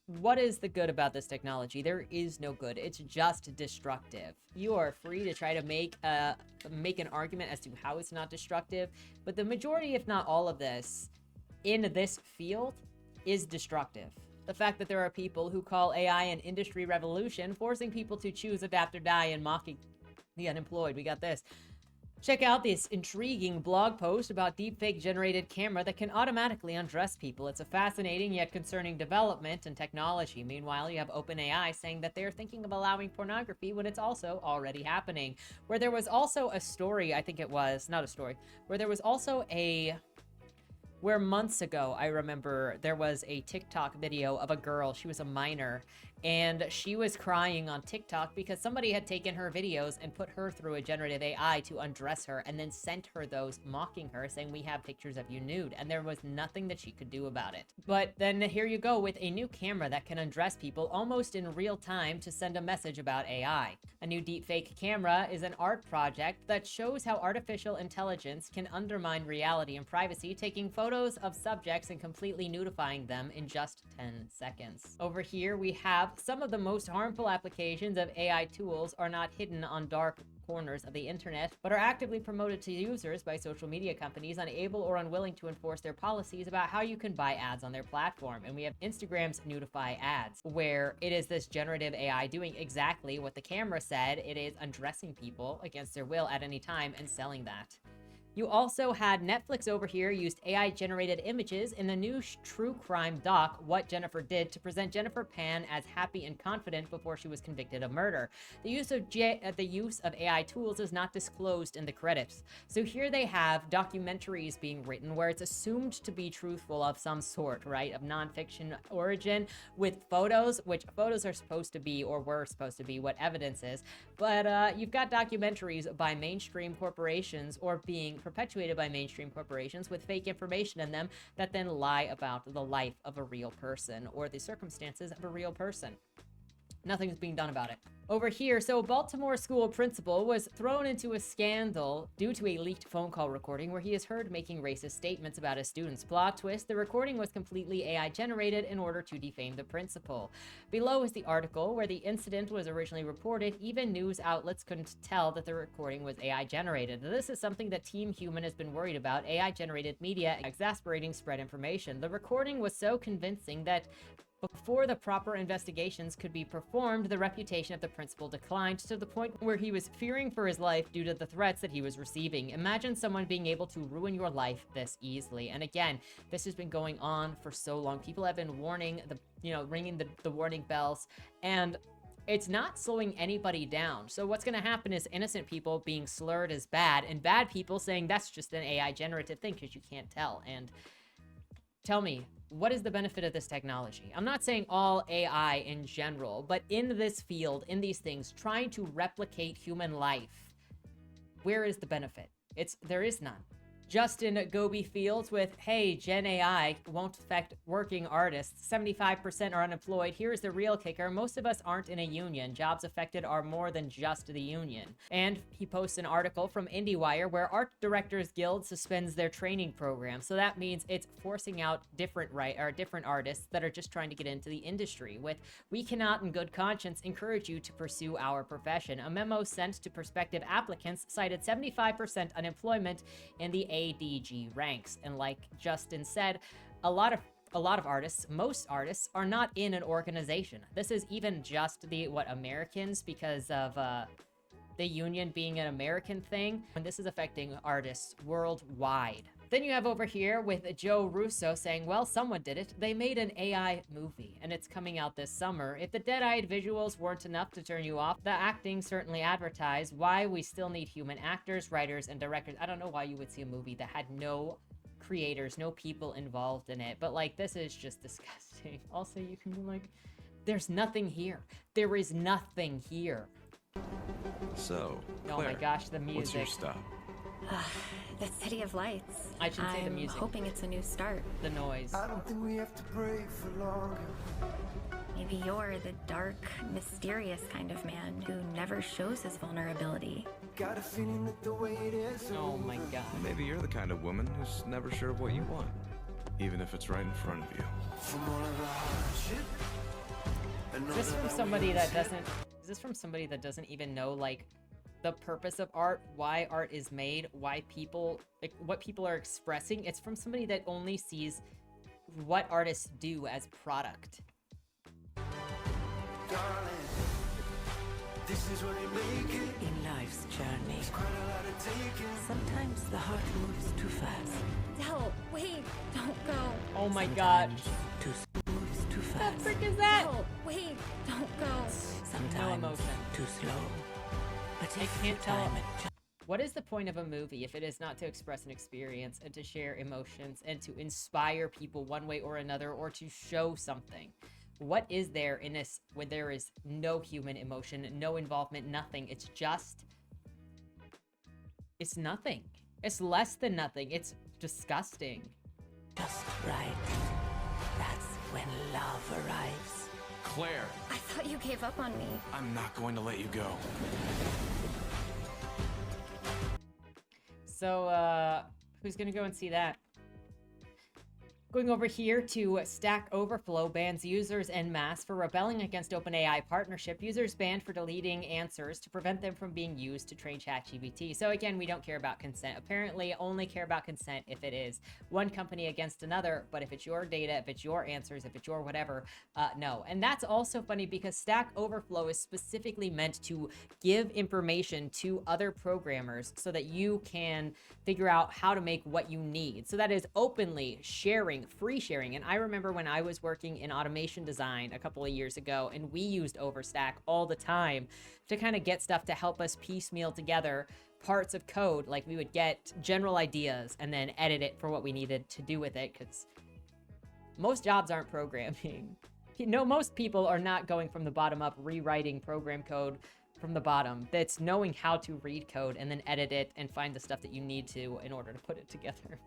what is the good about this technology? There is no good. It's just destructive. You are free to try to make an argument as to how it's not destructive, but the majority, if not all of this, in this field is destructive. The fact that there are people who call AI an industry revolution, forcing people to choose adapt or die and mocking the unemployed. We got this. Check out this intriguing blog post about deepfake generated camera that can automatically undress people. It's a fascinating yet concerning development in technology. Meanwhile, you have OpenAI saying that they're thinking of allowing pornography when it's also already happening. Where there was also a story, I think it was, not a story, where there was also where months ago, I remember there was a TikTok video of a girl, she was a minor, and she was crying on TikTok because somebody had taken her videos and put her through a generative AI to undress her and then sent her those mocking her, saying, we have pictures of you nude, and there was nothing that she could do about it. But then here you go with a new camera that can undress people almost in real time to send a message about AI. A new deepfake camera is an art project that shows how artificial intelligence can undermine reality and privacy, taking photos of subjects and completely nudifying them in just 10 seconds. Over here, we have some of the most harmful applications of AI tools are not hidden on dark corners of the internet, but are actively promoted to users by social media companies unable or unwilling to enforce their policies about how you can buy ads on their platform. And we have Instagram's Nudify ads, where it is this generative AI doing exactly what the camera said. It is undressing people against their will at any time and selling that. You also had Netflix over here used AI-generated images in the new true crime doc, What Jennifer Did, to present Jennifer Pan as happy and confident before she was convicted of murder. The use of AI tools is not disclosed in the credits. So here they have documentaries being written where it's assumed to be truthful of some sort, right, of nonfiction origin, with photos, which photos are supposed to be, or were supposed to be, what evidence is. But you've got documentaries by mainstream corporations or being perpetuated by mainstream corporations with fake information in them that then lie about the life of a real person or the circumstances of a real person. Nothing's being done about it. Over here, so a Baltimore school principal was thrown into a scandal due to a leaked phone call recording where he is heard making racist statements about his students. Plot twist, the recording was completely AI generated in order to defame the principal. Below is the article where the incident was originally reported. Even news outlets couldn't tell that the recording was AI generated. This is something that Team Human has been worried about, AI generated media exasperating spread information. The recording was so convincing that before the proper investigations could be performed, the reputation of the principal declined to the point where he was fearing for his life due to the threats that he was receiving. Imagine someone being able to ruin your life this easily. And again, this has been going on for so long. People have been warning ringing the warning bells, and it's not slowing anybody down. So what's going to happen is innocent people being slurred as bad, and bad people saying that's just an AI generative thing because you can't tell. And tell me, what is the benefit of this technology? I'm not saying all AI in general, but in this field, in these things, trying to replicate human life, where is the benefit? There is none. Justin Goby Fields with, hey, Gen AI won't affect working artists. 75% are unemployed. Here's the real kicker. Most of us aren't in a union. Jobs affected are more than just the union. And he posts an article from IndieWire where Art Directors Guild suspends their training program. So that means it's forcing out different artists that are just trying to get into the industry with, we cannot in good conscience encourage you to pursue our profession. A memo sent to prospective applicants cited 75% unemployment in the ADG ranks. And like Justin said, a lot of artists, most artists, are not in an organization. This is even just Americans, because of the union being an American thing, and this is affecting artists worldwide. Then you have over here with Joe Russo saying, well, someone did it. They made an AI movie, and it's coming out this summer. If the dead-eyed visuals weren't enough to turn you off, the acting certainly advertised why we still need human actors, writers, and directors. I don't know why you would see a movie that had no creators, no people involved in it, but like, this is just disgusting. Also, you can be like, there's nothing here. There is nothing here. So, oh Claire, my gosh, the music. what's your stop? The City of Lights. I should say the music. I'm hoping it's a new start. The noise. I don't think we have to pray for longer. Maybe you're the dark, mysterious kind of man who never shows his vulnerability. Got a feeling that the wait is Oh my over. god. Maybe you're the kind of woman who's never sure of what you want, even if it's right in front of you. From all of the hardship. Is this from somebody that doesn't... Is this from somebody that doesn't even know, like, the purpose of art, why art is made, why people... like, what people are expressing? It's from somebody that only sees what artists do as product. darling. This is where you make it. In life's journey, Quite a lot of taking. sometimes the heart moves too fast. Del, wait, don't go. Oh my god. Sometimes moves too What fast. the frick is that? Del, wait, don't go. Sometimes emotion. too slow. But I if can't you tell. time it just What is the point of a movie if it is not to express an experience and to share emotions and to inspire people one way or another or to show something? What is there in this when there is no human emotion, no involvement, nothing? It's just. It's nothing. It's less than nothing. It's disgusting. just right. That's when love arrives. Claire, I thought you gave up on me. I'm not going to let you go. So, who's gonna go and see that? Going over here to Stack Overflow bans users en masse for rebelling against OpenAI partnership. Users banned for deleting answers to prevent them from being used to train ChatGPT. So again, we don't care about consent. Apparently, only care about consent if it is one company against another. But if it's your data, if it's your answers, if it's your whatever, no. And that's also funny because Stack Overflow is specifically meant to give information to other programmers so that you can figure out how to make what you need. So that is openly sharing, free sharing. And I remember when I was working in automation design a couple of years ago, and we used Overstack all the time to kind of get stuff to help us piecemeal together parts of code. Like we would get general ideas and then edit it for what we needed to do with it, because most jobs aren't programming. Most people are not going from the bottom up, rewriting program code from the bottom. That's knowing how to read code and then edit it and find the stuff that you need to in order to put it together.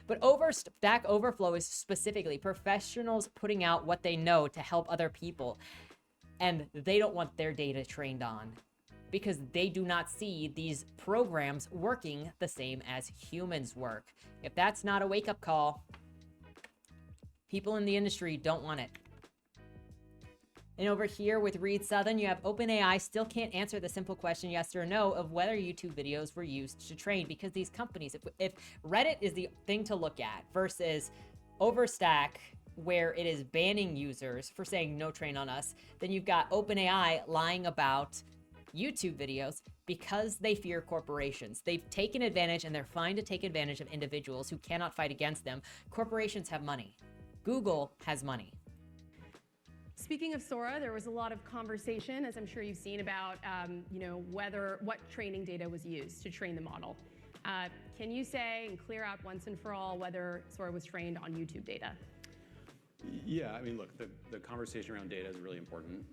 But Stack Overflow is specifically professionals putting out what they know to help other people. And they don't want their data trained on because they do not see these programs working the same as humans work. If that's not a wake-up call, people in the industry don't want it. And over here with Reed Southern, you have OpenAI still can't answer the simple question, yes or no, of whether YouTube videos were used to train, because these companies, if Reddit is the thing to look at versus Overstack, where it is banning users for saying no train on us, then you've got OpenAI lying about YouTube videos because they fear corporations. They've taken advantage and they're fine to take advantage of individuals who cannot fight against them. Corporations have money. Google has money. Speaking of Sora, there was a lot of conversation, as I'm sure you've seen, about what training data was used to train the model. Can you say and clear out once and for all whether Sora was trained on YouTube data? Yeah, I mean, look, the conversation around data is really important.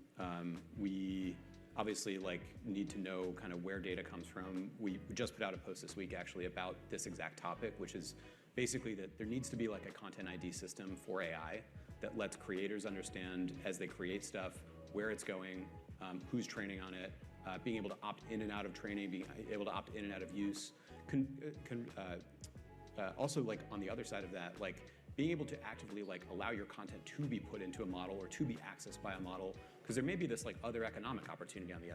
We obviously need to know kind of where data comes from. We just put out a post this week actually about this exact topic, which is basically that there needs to be like a content ID system for AI that lets creators understand as they create stuff where it's going, who's training on it, being able to opt in and out of training, being able to opt in and out of use. Also, like on the other side of that, like being able to actively allow your content to be put into a model or to be accessed by a model, because there may be this other economic opportunity on the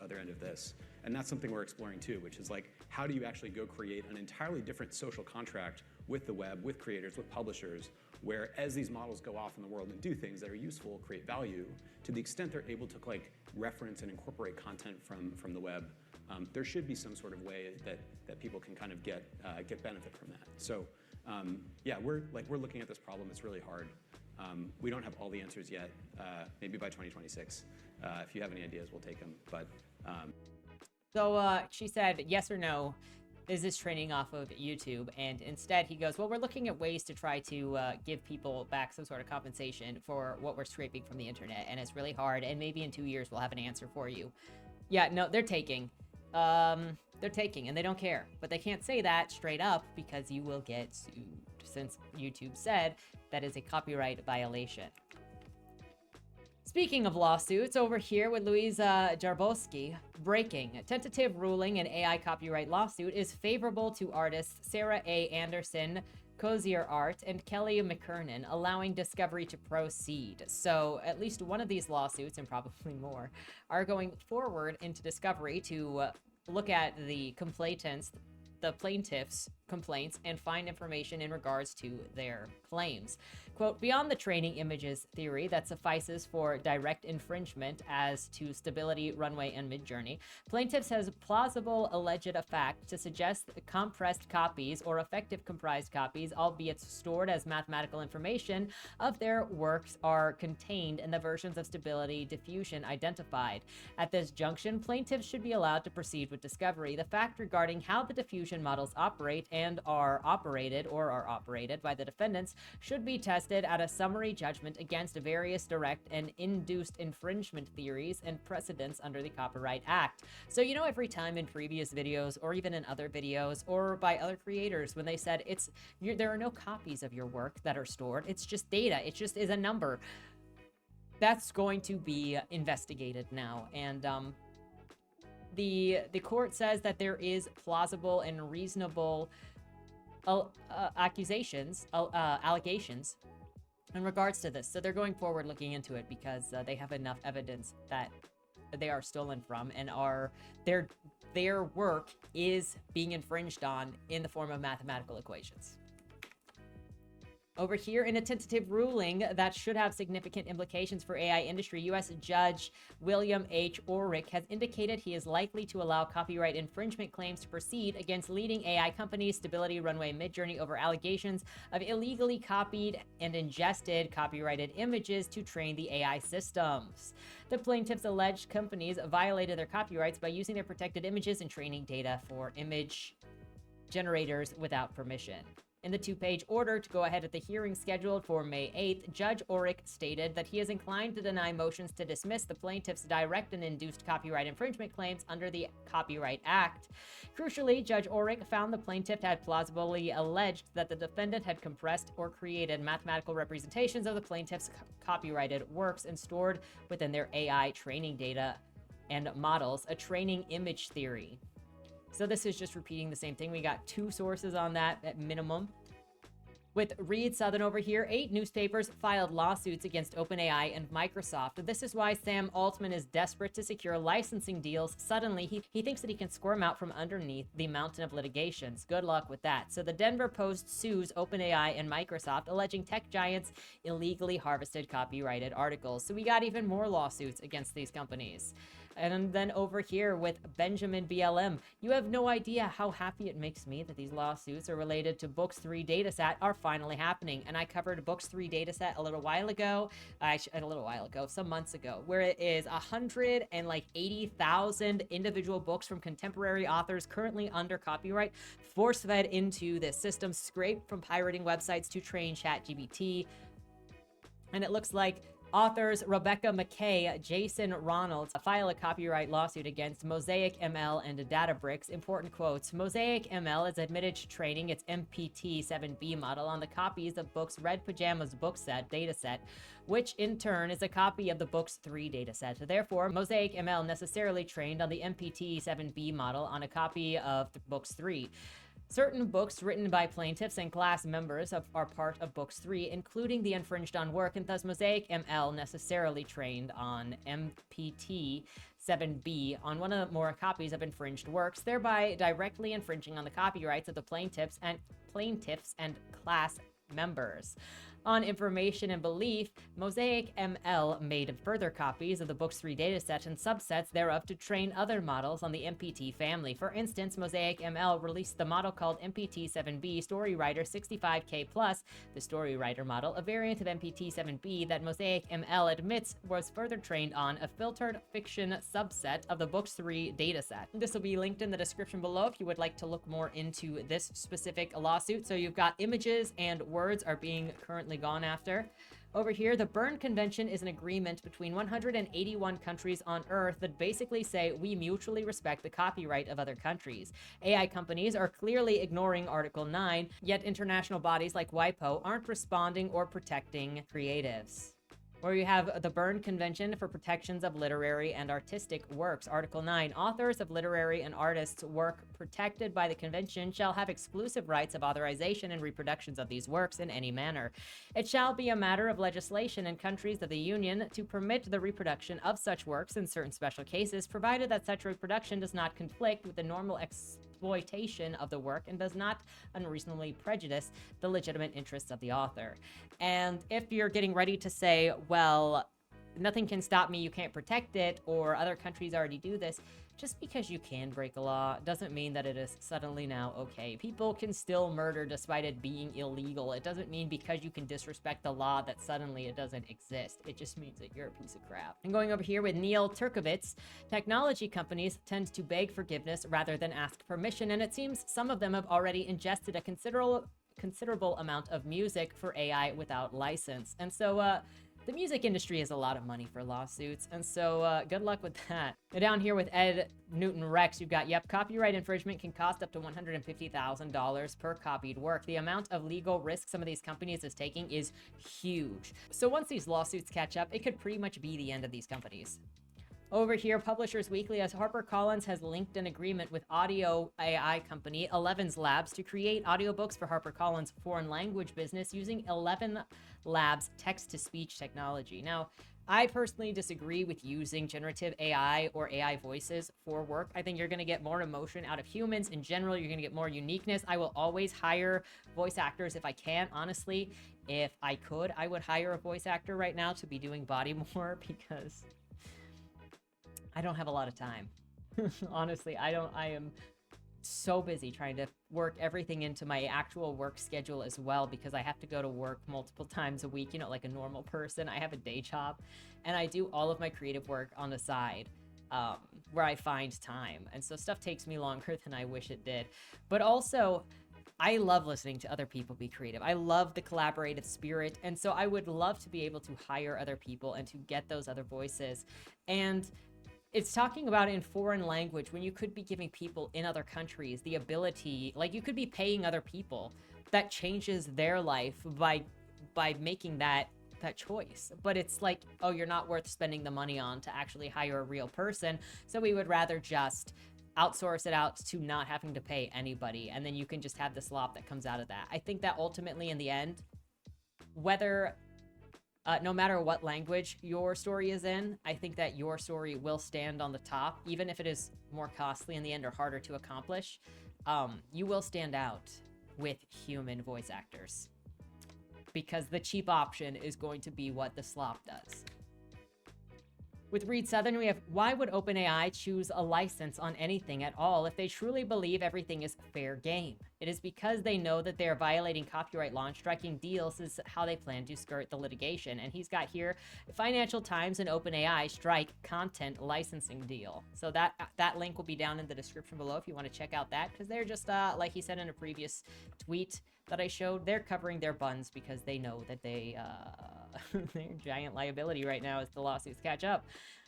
other end of this. And that's something we're exploring too, which is how do you actually go create an entirely different social contract with the web, with creators, with publishers, where as these models go off in the world and do things that are useful, create value, to the extent they're able to reference and incorporate content from the web, there should be some sort of way that people can kind of get benefit from that. So yeah, we're looking at this problem. It's really hard. We don't have all the answers yet. Maybe by 2026, if you have any ideas, we'll take them. But so she said yes or no. Is this training off of YouTube? And instead he goes, well, we're looking at ways to try to give people back some sort of compensation for what we're scraping from the internet. And it's really hard. And maybe in 2 years we'll have an answer for you. Yeah, no, they're taking. They're taking and they don't care. But they can't say that straight up because you will get sued, since YouTube said that is a copyright violation. Speaking of lawsuits, over here with Louisa Jarboski, breaking. A tentative ruling in AI copyright lawsuit is favorable to artists Sarah A. Anderson, Cozier Art, and Kelly McKernan, allowing Discovery to proceed. So at least one of these lawsuits, and probably more, are going forward into Discovery to look at the plaintiffs' complaints and find information in regards to their claims. Quote, beyond the training images theory that suffices for direct infringement as to Stability, Runway, and Midjourney, plaintiffs has plausible alleged a fact to suggest compressed copies or effective comprised copies, albeit stored as mathematical information, of their works are contained in the versions of Stability Diffusion identified. At this junction, plaintiffs should be allowed to proceed with discovery. The fact regarding how the diffusion models operate and are operated by the defendants should be tested at a summary judgment against various direct and induced infringement theories and precedents under the Copyright Act. So, you know, every time in previous videos or even in other videos or by other creators when they said there are no copies of your work that are stored, it's just data, it just is a number. That's going to be investigated now, and the court says that there is plausible and reasonable allegations in regards to this. So they're going forward looking into it because they have enough evidence that they are stolen from and their work is being infringed on in the form of mathematical equations. Over here, in a tentative ruling that should have significant implications for AI industry, U.S. Judge William H. Orrick has indicated he is likely to allow copyright infringement claims to proceed against leading AI companies Stability, Runway, Midjourney over allegations of illegally copied and ingested copyrighted images to train the AI systems. The plaintiffs alleged companies violated their copyrights by using their protected images and training data for image generators without permission. In the two-page order to go ahead at the hearing scheduled for May 8th, Judge Orrick stated that he is inclined to deny motions to dismiss the plaintiff's direct and induced copyright infringement claims under the Copyright Act. Crucially, Judge Orrick found the plaintiff had plausibly alleged that the defendant had compressed or created mathematical representations of the plaintiff's copyrighted works and stored within their AI training data and models, a training image theory. So this is just repeating the same thing. We got two sources on that at minimum. With Reed Southern over here, 8 newspapers filed lawsuits against OpenAI and Microsoft. This is why Sam Altman is desperate to secure licensing deals. Suddenly, he thinks that he can squirm out from underneath the mountain of litigations. Good luck with that. So the Denver Post sues OpenAI and Microsoft, alleging tech giants illegally harvested copyrighted articles. So we got even more lawsuits against these companies. And then over here with Benjamin BLM, you have no idea how happy it makes me that these lawsuits are related to Books 3 dataset are finally happening. And I covered Books 3 dataset a little while ago, some months ago, where it is 180,000 individual books from contemporary authors currently under copyright, force-fed into this system, scraped from pirating websites to train ChatGPT. And it looks like authors Rebecca McKay, Jason Ronalds file a copyright lawsuit against Mosaic ML and Databricks. Important quotes. Mosaic ML is admitted to training its MPT-7B model on the copies of Books Red Pajamas bookset dataset, which in turn is a copy of the Books 3 dataset. Therefore, Mosaic ML necessarily trained on the MPT-7B model on a copy of the Books 3. Certain books written by plaintiffs and class members are part of Books 3, including the infringed on work, and thus Mosaic ML necessarily trained on MPT-7B on one or more copies of infringed works, thereby directly infringing on the copyrights of the plaintiffs and class members. On information and belief, Mosaic ML made further copies of the Books 3 dataset and subsets thereof to train other models on the MPT family. For instance, Mosaic ML released the model called MPT-7B StoryWriter 65K+, the StoryWriter model, a variant of MPT-7B that Mosaic ML admits was further trained on a filtered fiction subset of the Books 3 dataset. This will be linked in the description below if you would like to look more into this specific lawsuit. So you've got images and words are being currently gone after. Over here, the Berne Convention is an agreement between 181 countries on Earth that basically say we mutually respect the copyright of other countries. AI companies are clearly ignoring Article 9, yet international bodies like WIPO aren't responding or protecting creatives. Where you have the Berne Convention for Protections of Literary and Artistic Works. Article 9, authors of literary and artists' work protected by the convention shall have exclusive rights of authorization and reproductions of these works in any manner. It shall be a matter of legislation in countries of the Union to permit the reproduction of such works in certain special cases, provided that such reproduction does not conflict with the normal exploitation of the work and does not unreasonably prejudice the legitimate interests of the author. And if you're getting ready to say, well, nothing can stop me, you can't protect it, or other countries already do this, just because you can break a law doesn't mean that it is suddenly now okay. People can still murder despite it being illegal. It doesn't mean because you can disrespect the law that suddenly it doesn't exist. It just means that you're a piece of crap. And going over here with Neil Turkovitz, technology companies tend to beg forgiveness rather than ask permission, and it seems some of them have already ingested a considerable amount of music for AI without license. And so, the music industry has a lot of money for lawsuits, and so good luck with that. And down here with Ed Newton Rex, you've got, yep, copyright infringement can cost up to $150,000 per copied work. The amount of legal risk some of these companies is taking is huge. So once these lawsuits catch up, it could pretty much be the end of these companies. Over here, Publishers Weekly, as HarperCollins has linked an agreement with audio AI company Eleven's Labs to create audiobooks for HarperCollins' foreign language business using Eleven Labs text-to-speech technology. Now, I personally disagree with using generative AI or AI voices for work. I think you're going to get more emotion out of humans. In general, you're going to get more uniqueness. I will always hire voice actors if I can. Honestly, if I could, I would hire a voice actor right now to be doing body more because I don't have a lot of time. Honestly, I am so busy trying to work everything into my actual work schedule as well, because I have to go to work multiple times a week, you know, like a normal person. I have a day job and I do all of my creative work on the side, where I find time. And so stuff takes me longer than I wish it did. But also, I love listening to other people be creative. I love the collaborative spirit. And so I would love to be able to hire other people and to get those other voices. And it's talking about in foreign language when you could be giving people in other countries the ability, like you could be paying other people. That changes their life by making that choice. But it's like, oh, you're not worth spending the money on to actually hire a real person. So we would rather just outsource it out to not having to pay anybody. And then you can just have the slop that comes out of that. I think that ultimately in the end, whether no matter what language your story is in, I think that your story will stand on the top, even if it is more costly in the end or harder to accomplish. You will stand out with human voice actors, because the cheap option is going to be what the slop does. With Reed Southern, we have, why would OpenAI choose a license on anything at all if they truly believe everything is fair game? It is because they know that they are violating copyright law and striking deals is how they plan to skirt the litigation. And he's got here, Financial Times and OpenAI strike content licensing deal. So that link will be down in the description below if you want to check out that, because they're just, like he said in a previous tweet that I showed, they're covering their buns because they know that they're giant liability right now as the lawsuits catch up.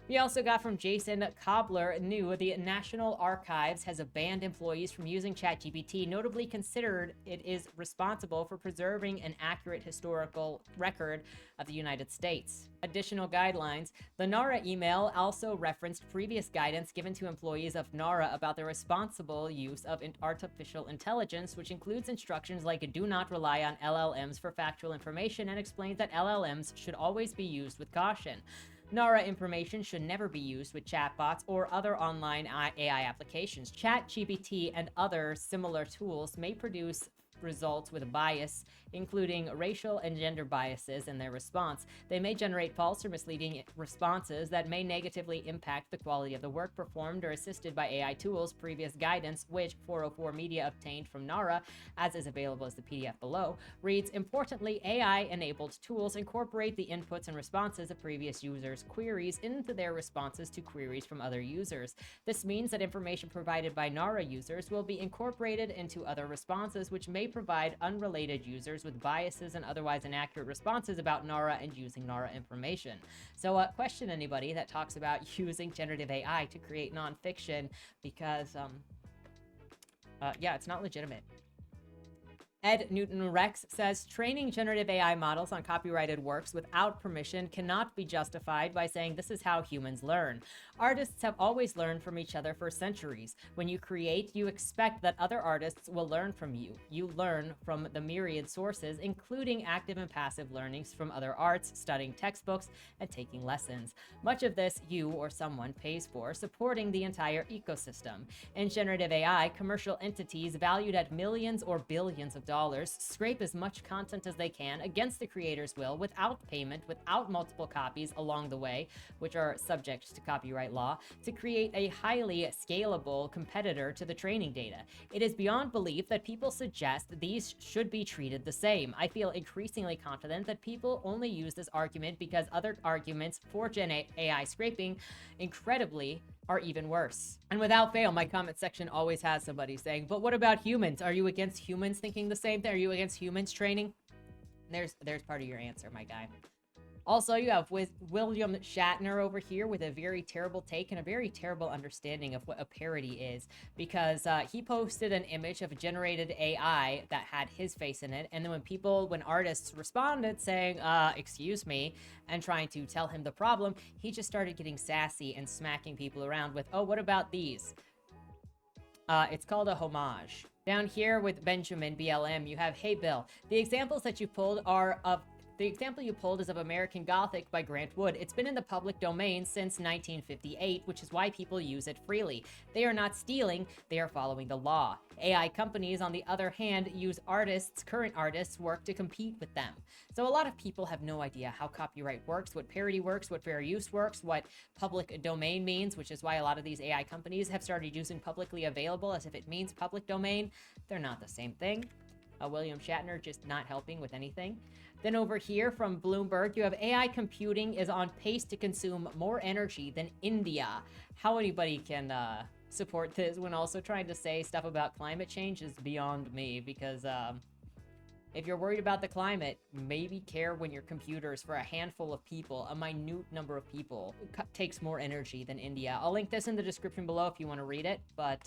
We also got from Jason Cobbler, new, the National Archives has banned employees from using ChatGPT, notably considered it is responsible for preserving an accurate historical record of the United States. Additional guidelines. The NARA email also referenced previous guidance given to employees of NARA about the responsible use of artificial intelligence, which includes instructions like do not rely on LLMs for factual information and explains that LLMs should always be used with caution. NARA information should never be used with chatbots or other online AI applications. ChatGPT and other similar tools may produce results with bias, including racial and gender biases in their response. They may generate false or misleading responses that may negatively impact the quality of the work performed or assisted by AI tools. Previous guidance, which 404 Media obtained from NARA, as is available as the PDF below, reads, importantly, AI-enabled tools incorporate the inputs and responses of previous users' queries into their responses to queries from other users. This means that information provided by NARA users will be incorporated into other responses, which may provide unrelated users with biases and otherwise inaccurate responses about NARA and using NARA information. So question anybody that talks about using generative AI to create nonfiction, because yeah, it's not legitimate. Ed Newton Rex says training generative AI models on copyrighted works without permission cannot be justified by saying this is how humans learn. Artists have always learned from each other for centuries. When you create, you expect that other artists will learn from you. You learn from the myriad sources, including active and passive learnings from other arts, studying textbooks, and taking lessons. Much of this you or someone pays for, supporting the entire ecosystem. In generative AI, commercial entities valued at millions or billions of dollars scrape as much content as they can against the creator's will without payment, without multiple copies along the way, which are subject to copyright law, to create a highly scalable competitor to the training data. It is beyond belief that people suggest these should be treated the same. I feel increasingly confident that people only use this argument because other arguments for Gen AI scraping, incredibly, are even worse. And without fail, my comment section always has somebody saying, but what about humans? Are you against humans thinking the same thing? Are you against humans training? There's part of your answer, my guy. Also, you have William Shatner over here with a very terrible take and a very terrible understanding of what a parody is, because he posted an image of a generated AI that had his face in it, and then when artists responded saying, excuse me, and trying to tell him the problem, he just started getting sassy and smacking people around with, oh, what about these? It's called a homage. Down here with Benjamin BLM, you have, hey Bill, the examples that you pulled are of the example you pulled is of American Gothic by Grant Wood. It's been in the public domain since 1958, which is why people use it freely. They are not stealing, they are following the law. AI companies, on the other hand, use current artists' work to compete with them. So a lot of people have no idea how copyright works, what parody works, what fair use works, what public domain means, which is why a lot of these AI companies have started using publicly available as if it means public domain. They're not the same thing. William Shatner just not helping with anything. Then over here from Bloomberg, you have AI computing is on pace to consume more energy than India. How anybody can support this when also trying to say stuff about climate change is beyond me, because if you're worried about the climate, maybe care when your computers for a handful of people, a minute number of people, takes more energy than India. I'll link this in the description below if you want to read it. But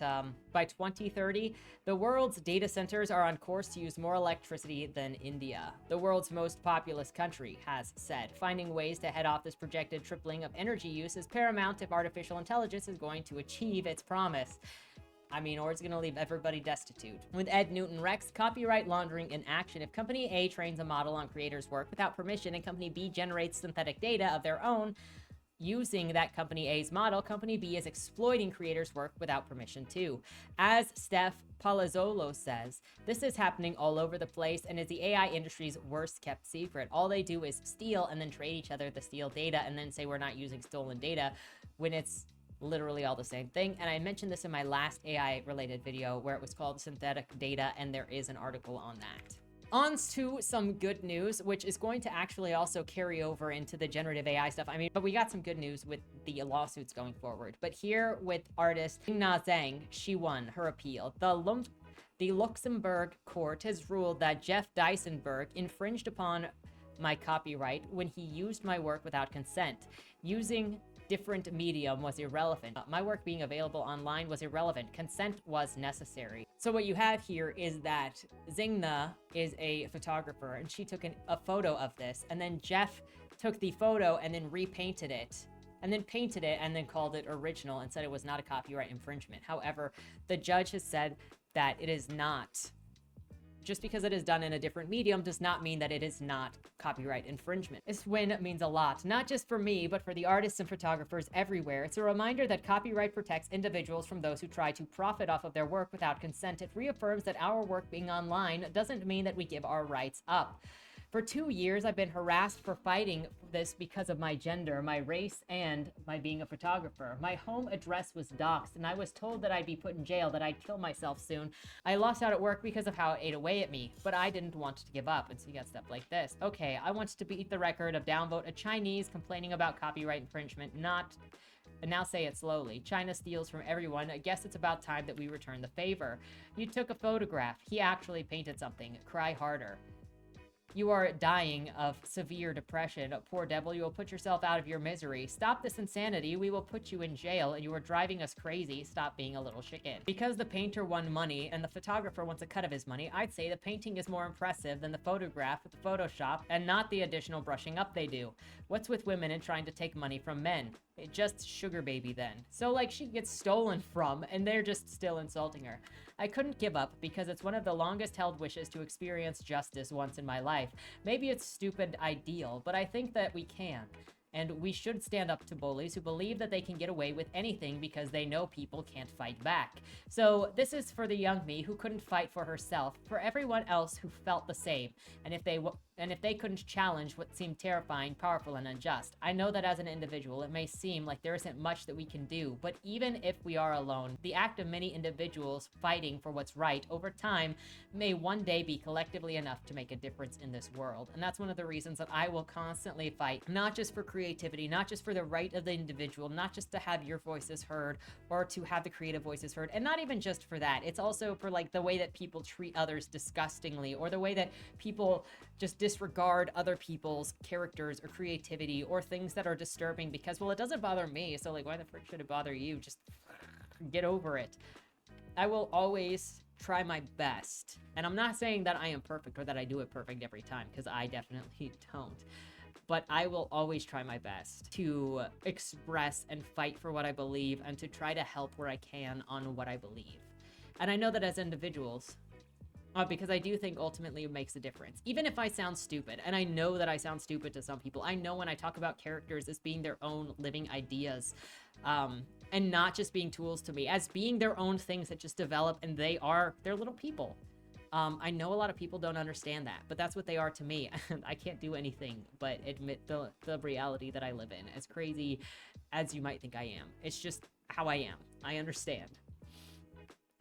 by 2030, the world's data centers are on course to use more electricity than India. The world's most populous country has said. Finding ways to head off this projected tripling of energy use is paramount if artificial intelligence is going to achieve its promise. I mean, or it's going to leave everybody destitute. With Ed Newton Rex, copyright laundering in action. If Company A trains a model on creators' work without permission and Company B generates synthetic data of their own using that Company A's model, Company B is exploiting creators' work without permission too. As Steph Palazzolo says, this is happening all over the place and is the AI industry's worst kept secret. All they do is steal and then trade each other the steal data and then say we're not using stolen data when it's literally all the same thing. And I mentioned this in my last AI related video where it was called synthetic data, and there is an article on that. On to some good news, which is going to actually also carry over into the generative AI stuff. I mean, but we got some good news with the lawsuits going forward. But here with artist Na Zhang, she won her appeal. The Luxembourg court has ruled that Jeff Dysenberg infringed upon my copyright when he used my work without consent. Using different medium was irrelevant. My work being available online was irrelevant. Consent was necessary. So what you have here is that Zingna is a photographer and she took a photo of this, and then Jeff took the photo and then repainted it and then painted it and then called it original and said it was not a copyright infringement. However, the judge has said that it is not. Just because it is done in a different medium does not mean that it is not copyright infringement. This win means a lot, not just for me, but for the artists and photographers everywhere. It's a reminder that copyright protects individuals from those who try to profit off of their work without consent. It reaffirms that our work being online doesn't mean that we give our rights up. For 2 years, I've been harassed for fighting this because of my gender, my race, and my being a photographer. My home address was doxxed, and I was told that I'd be put in jail, that I'd kill myself soon. I lost out at work because of how it ate away at me, but I didn't want to give up, and so you got stuff like this. Okay, I wanted to beat the record of downvote a Chinese complaining about copyright infringement, and now say it slowly. China steals from everyone. I guess it's about time that we return the favor. You took a photograph. He actually painted something. Cry harder. You are dying of severe depression. Poor devil, you will put yourself out of your misery. Stop this insanity. We will put you in jail, and you are driving us crazy. Stop being a little chicken. Because the painter won money and the photographer wants a cut of his money, I'd say the painting is more impressive than the photograph with the Photoshop and not the additional brushing up they do. What's with women and trying to take money from men? It just sugar baby then. So like she gets stolen from and they're just still insulting her. I couldn't give up because it's one of the longest held wishes to experience justice once in my life. Maybe it's stupid ideal, but I think that we can. And we should stand up to bullies who believe that they can get away with anything because they know people can't fight back. So this is for the young me who couldn't fight for herself, for everyone else who felt the same, and if they couldn't challenge what seemed terrifying, powerful, and unjust. I know that as an individual, it may seem like there isn't much that we can do, but even if we are alone, the act of many individuals fighting for what's right over time may one day be collectively enough to make a difference in this world. And that's one of the reasons that I will constantly fight, not just for creativity, not just for the right of the individual, not just to have your voices heard or to have the creative voices heard, and not even just for that. It's also for like the way that people treat others disgustingly, or the way that people just disregard other people's characters or creativity or things that are disturbing because, well, it doesn't bother me, so like why the frick should it bother you? Just get over it. I will always try my best, and I'm not saying that I am perfect or that I do it perfect every time, because I definitely don't, but I will always try my best to express and fight for what I believe and to try to help where I can on what I believe. And I know that as individuals, because I do think ultimately it makes a difference. Even if I sound stupid, and I know that I sound stupid to some people, I know when I talk about characters as being their own living ideas, and not just being tools to me, as being their own things that just develop, and they're little people. I know a lot of people don't understand that, but that's what they are to me. I can't do anything but admit the reality that I live in, as crazy as you might think I am. It's just how I am. I understand.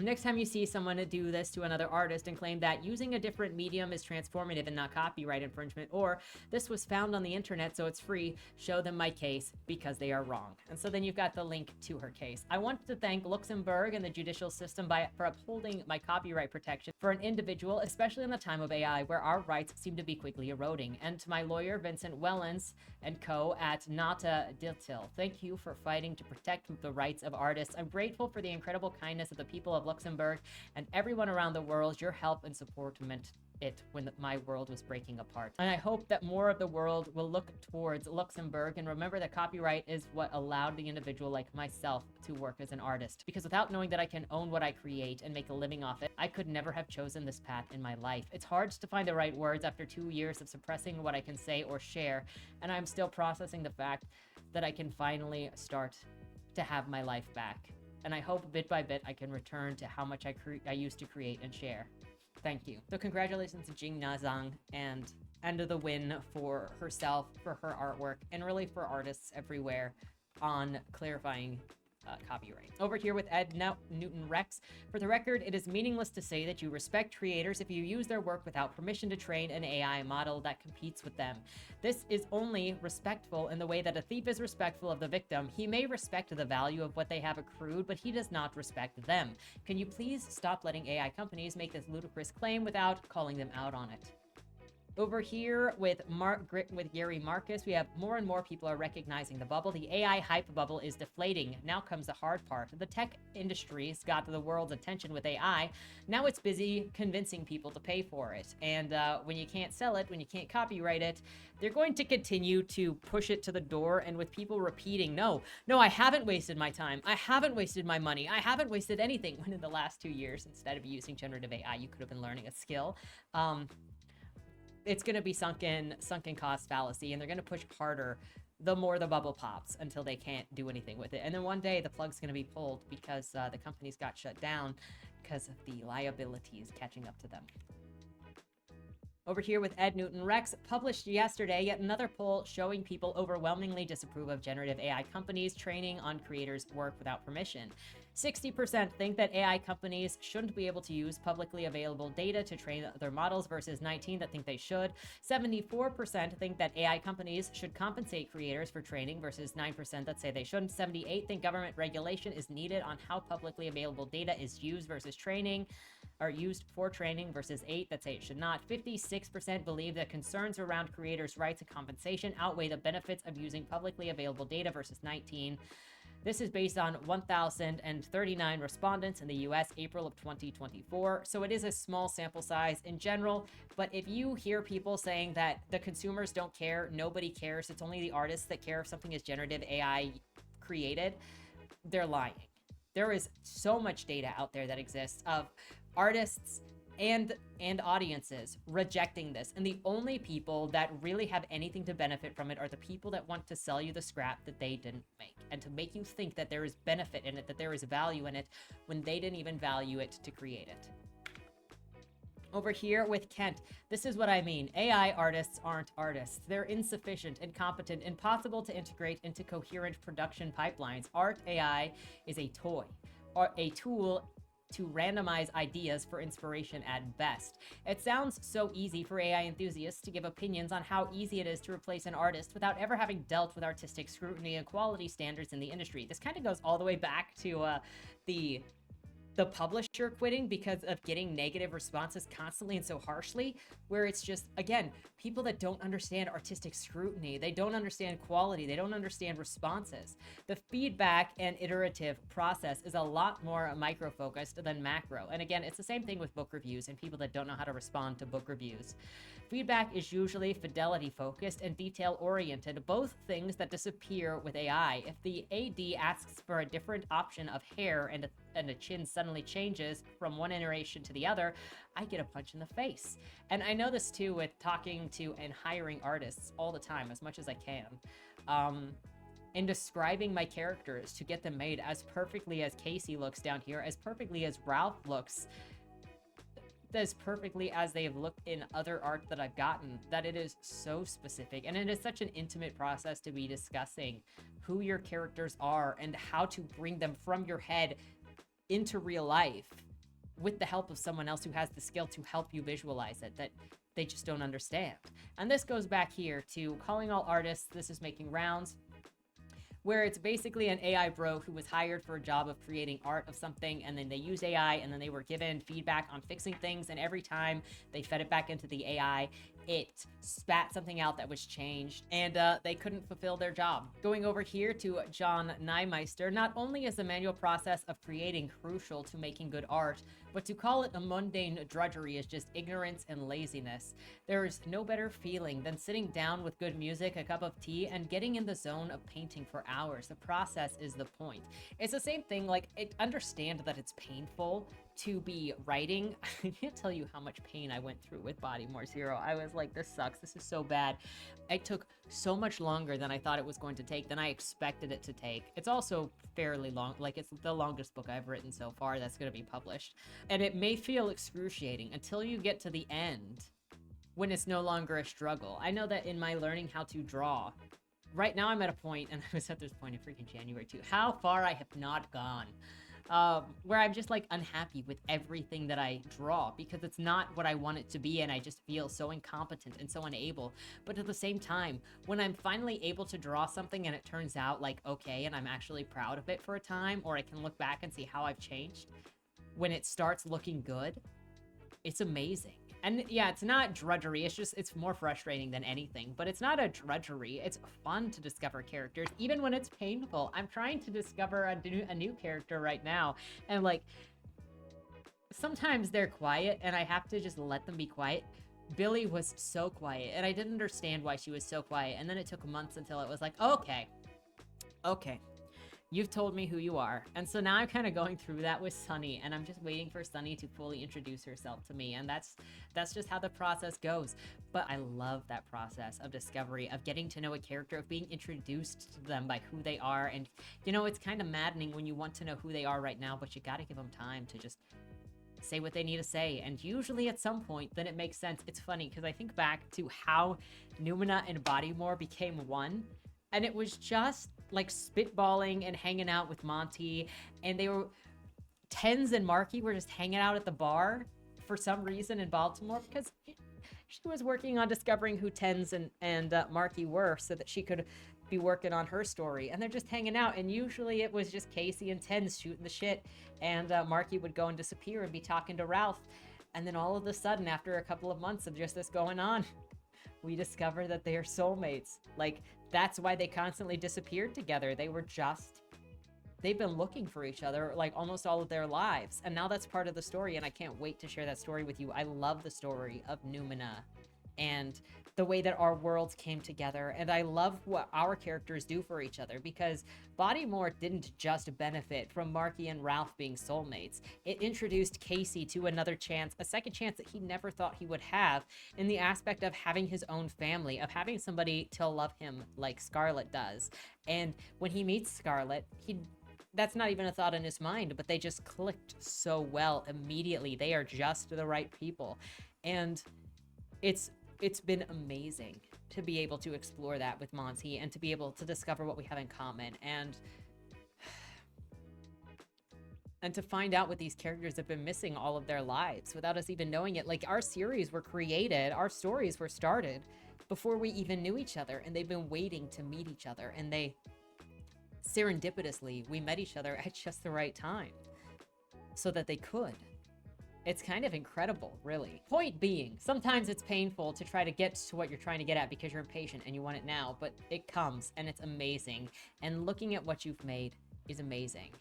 Next time you see someone do this to another artist and claim that using a different medium is transformative and not copyright infringement, or this was found on the internet so it's free, show them my case because they are wrong. And so then you've got the link to her case. I want to thank Luxembourg and the judicial system for upholding my copyright protection for an individual, especially in the time of AI where our rights seem to be quickly eroding. And to my lawyer, Vincent Wellens and co at Nata Diltil, thank you for fighting to protect the rights of artists. I'm grateful for the incredible kindness of the people of Luxembourg and everyone around the world. Your help and support meant it when my world was breaking apart. And I hope that more of the world will look towards Luxembourg and remember that copyright is what allowed the individual like myself to work as an artist. Because without knowing that I can own what I create and make a living off it, I could never have chosen this path in my life. It's hard to find the right words after 2 years of suppressing what I can say or share, and I'm still processing the fact that I can finally start to have my life back. And I hope bit by bit I can return to how much I used to create and share. Thank you. So congratulations to Jing Nazang and the win for herself, for her artwork, and really for artists everywhere on clarifying copyright. Over here with Ed Newton Rex. For the record, it is meaningless to say that you respect creators if you use their work without permission to train an AI model that competes with them. This is only respectful in the way that a thief is respectful of the victim. He may respect the value of what they have accrued, but he does not respect them. Can you please stop letting AI companies make this ludicrous claim without calling them out on it? Over here with Gary Marcus, we have more and more people are recognizing the bubble. The AI hype bubble is deflating. Now comes the hard part. The tech industry's got the world's attention with AI. Now it's busy convincing people to pay for it. And when you can't sell it, when you can't copyright it, they're going to continue to push it to the door. And with people repeating, no, I haven't wasted my time. I haven't wasted my money. I haven't wasted anything. When in the last 2 years, instead of using generative AI, you could have been learning a skill. It's going to be sunken cost fallacy, and they're going to push harder the more the bubble pops until they can't do anything with it. And then one day the plug's going to be pulled because the companies got shut down because of the liabilities catching up to them. Over here with Ed Newton Rex, published yesterday, yet another poll showing people overwhelmingly disapprove of generative AI companies training on creators' work without permission. 60% think that AI companies shouldn't be able to use publicly available data to train their models versus 19% that think they should. 74% think that AI companies should compensate creators for training versus 9% that say they shouldn't. 78% think government regulation is needed on how publicly available data is used versus training are used for training versus 8 that say it should not. 56% believe that concerns around creators' rights and compensation outweigh the benefits of using publicly available data versus 19. This is based on 1,039 respondents in the US, April of 2024. So it is a small sample size in general. But if you hear people saying that the consumers don't care, nobody cares, it's only the artists that care if something is generative AI created, they're lying. There is so much data out there that exists of artists and audiences rejecting this, and the only people that really have anything to benefit from it are the people that want to sell you the scrap that they didn't make, and to make you think that there is benefit in it, that there is value in it, when they didn't even value it to create it. Over here with Kent, this is what I mean. AI artists aren't artists. They're insufficient, incompetent, impossible to integrate into coherent production pipelines. Art AI is a toy, or a tool to randomize ideas for inspiration at best. It sounds so easy for AI enthusiasts to give opinions on how easy it is to replace an artist without ever having dealt with artistic scrutiny and quality standards in the industry. This kind of goes all the way back to the publisher quitting because of getting negative responses constantly and so harshly, where it's just, again, people that don't understand artistic scrutiny, they don't understand quality, they don't understand responses. The feedback and iterative process is a lot more micro-focused than macro. And again, it's the same thing with book reviews and people that don't know how to respond to book reviews. Feedback is usually fidelity-focused and detail-oriented, both things that disappear with AI. If the AD asks for a different option of hair and a chin suddenly changes from one iteration to the other, I get a punch in the face. And I know this too with talking to and hiring artists all the time, as much as I can. And describing my characters to get them made as perfectly as Casey looks down here, as perfectly as Ralph looks, as perfectly as they have looked in other art that I've gotten, that it is so specific. And it is such an intimate process to be discussing who your characters are and how to bring them from your head into real life with the help of someone else who has the skill to help you visualize it, that they just don't understand. And this goes back here to Calling All Artists. This is making rounds, where it's basically an AI bro who was hired for a job of creating art of something, and then they use AI, and then they were given feedback on fixing things, and every time they fed it back into the AI, it spat something out that was changed, and they couldn't fulfill their job. Going over here to John Nymeister, not only is the manual process of creating crucial to making good art, but to call it a mundane drudgery is just ignorance and laziness. There is no better feeling than sitting down with good music, a cup of tea, and getting in the zone of painting for hours. The process is the point. It's the same thing, like, understand that it's painful to be writing. I can't tell you how much pain I went through with Bodymore Zero. I was like, this sucks, this is so bad. It took so much longer than I thought it was going to take, than I expected it to take. It's also fairly long, like it's the longest book I've written so far that's going to be published. And it may feel excruciating until you get to the end, when it's no longer a struggle. I know that in my learning how to draw, right now I'm at a point, and I was at this point in freaking January too, how far I have not gone. Where I'm just like unhappy with everything that I draw because it's not what I want it to be, and I just feel so incompetent and so unable. But at the same time, when I'm finally able to draw something and it turns out like okay, and I'm actually proud of it for a time, or I can look back and see how I've changed, when it starts looking good, it's amazing. And yeah, it's not drudgery, it's more frustrating than anything, but it's not a drudgery. It's fun to discover characters, even when it's painful. I'm trying to discover a new character right now, and like, sometimes they're quiet, and I have to just let them be quiet. Billy was so quiet, and I didn't understand why she was so quiet, and then it took months until it was like, okay, you've told me who you are. And so now I'm kind of going through that with Sunny, and I'm just waiting for Sunny to fully introduce herself to me, and that's just how the process goes. But I love that process of discovery, of getting to know a character, of being introduced to them by who they are. And you know, it's kind of maddening when you want to know who they are right now, but you got to give them time to just say what they need to say, and usually at some point then it makes sense. It's funny because I think back to how Numina and Bodymore became one, and it was just like spitballing and hanging out with Monty, and they were Tens and Marky were just hanging out at the bar for some reason in Baltimore because She was working on discovering who Tens and Marky were so that she could be working on her story. And they're just hanging out. And usually it was just Casey and Tens shooting the shit. And Marky would go and disappear and be talking to Ralph. And then all of a sudden, after a couple of months of just this going on, we discover that they are soulmates. Like, that's why they constantly disappeared together. They've been looking for each other like almost all of their lives. And now that's part of the story, and I can't wait to share that story with you. I love the story of Numina and the way that our worlds came together. And I love what our characters do for each other, because Bodymore didn't just benefit from Marky and Ralph being soulmates. It introduced Casey to another chance, a second chance that he never thought he would have, in the aspect of having his own family, of having somebody to love him like Scarlet does. And when he meets Scarlet, that's not even a thought in his mind, but they just clicked so well immediately. They are just the right people. And it's been amazing to be able to explore that with Monty and to be able to discover what we have in common and to find out what these characters have been missing all of their lives without us even knowing it. Like, our series were created, our stories were started before we even knew each other, and they've been waiting to meet each other, and serendipitously, we met each other at just the right time so that they could. It's kind of incredible, really. Point being, sometimes it's painful to try to get to what you're trying to get at because you're impatient and you want it now, but it comes and it's amazing. And looking at what you've made is amazing.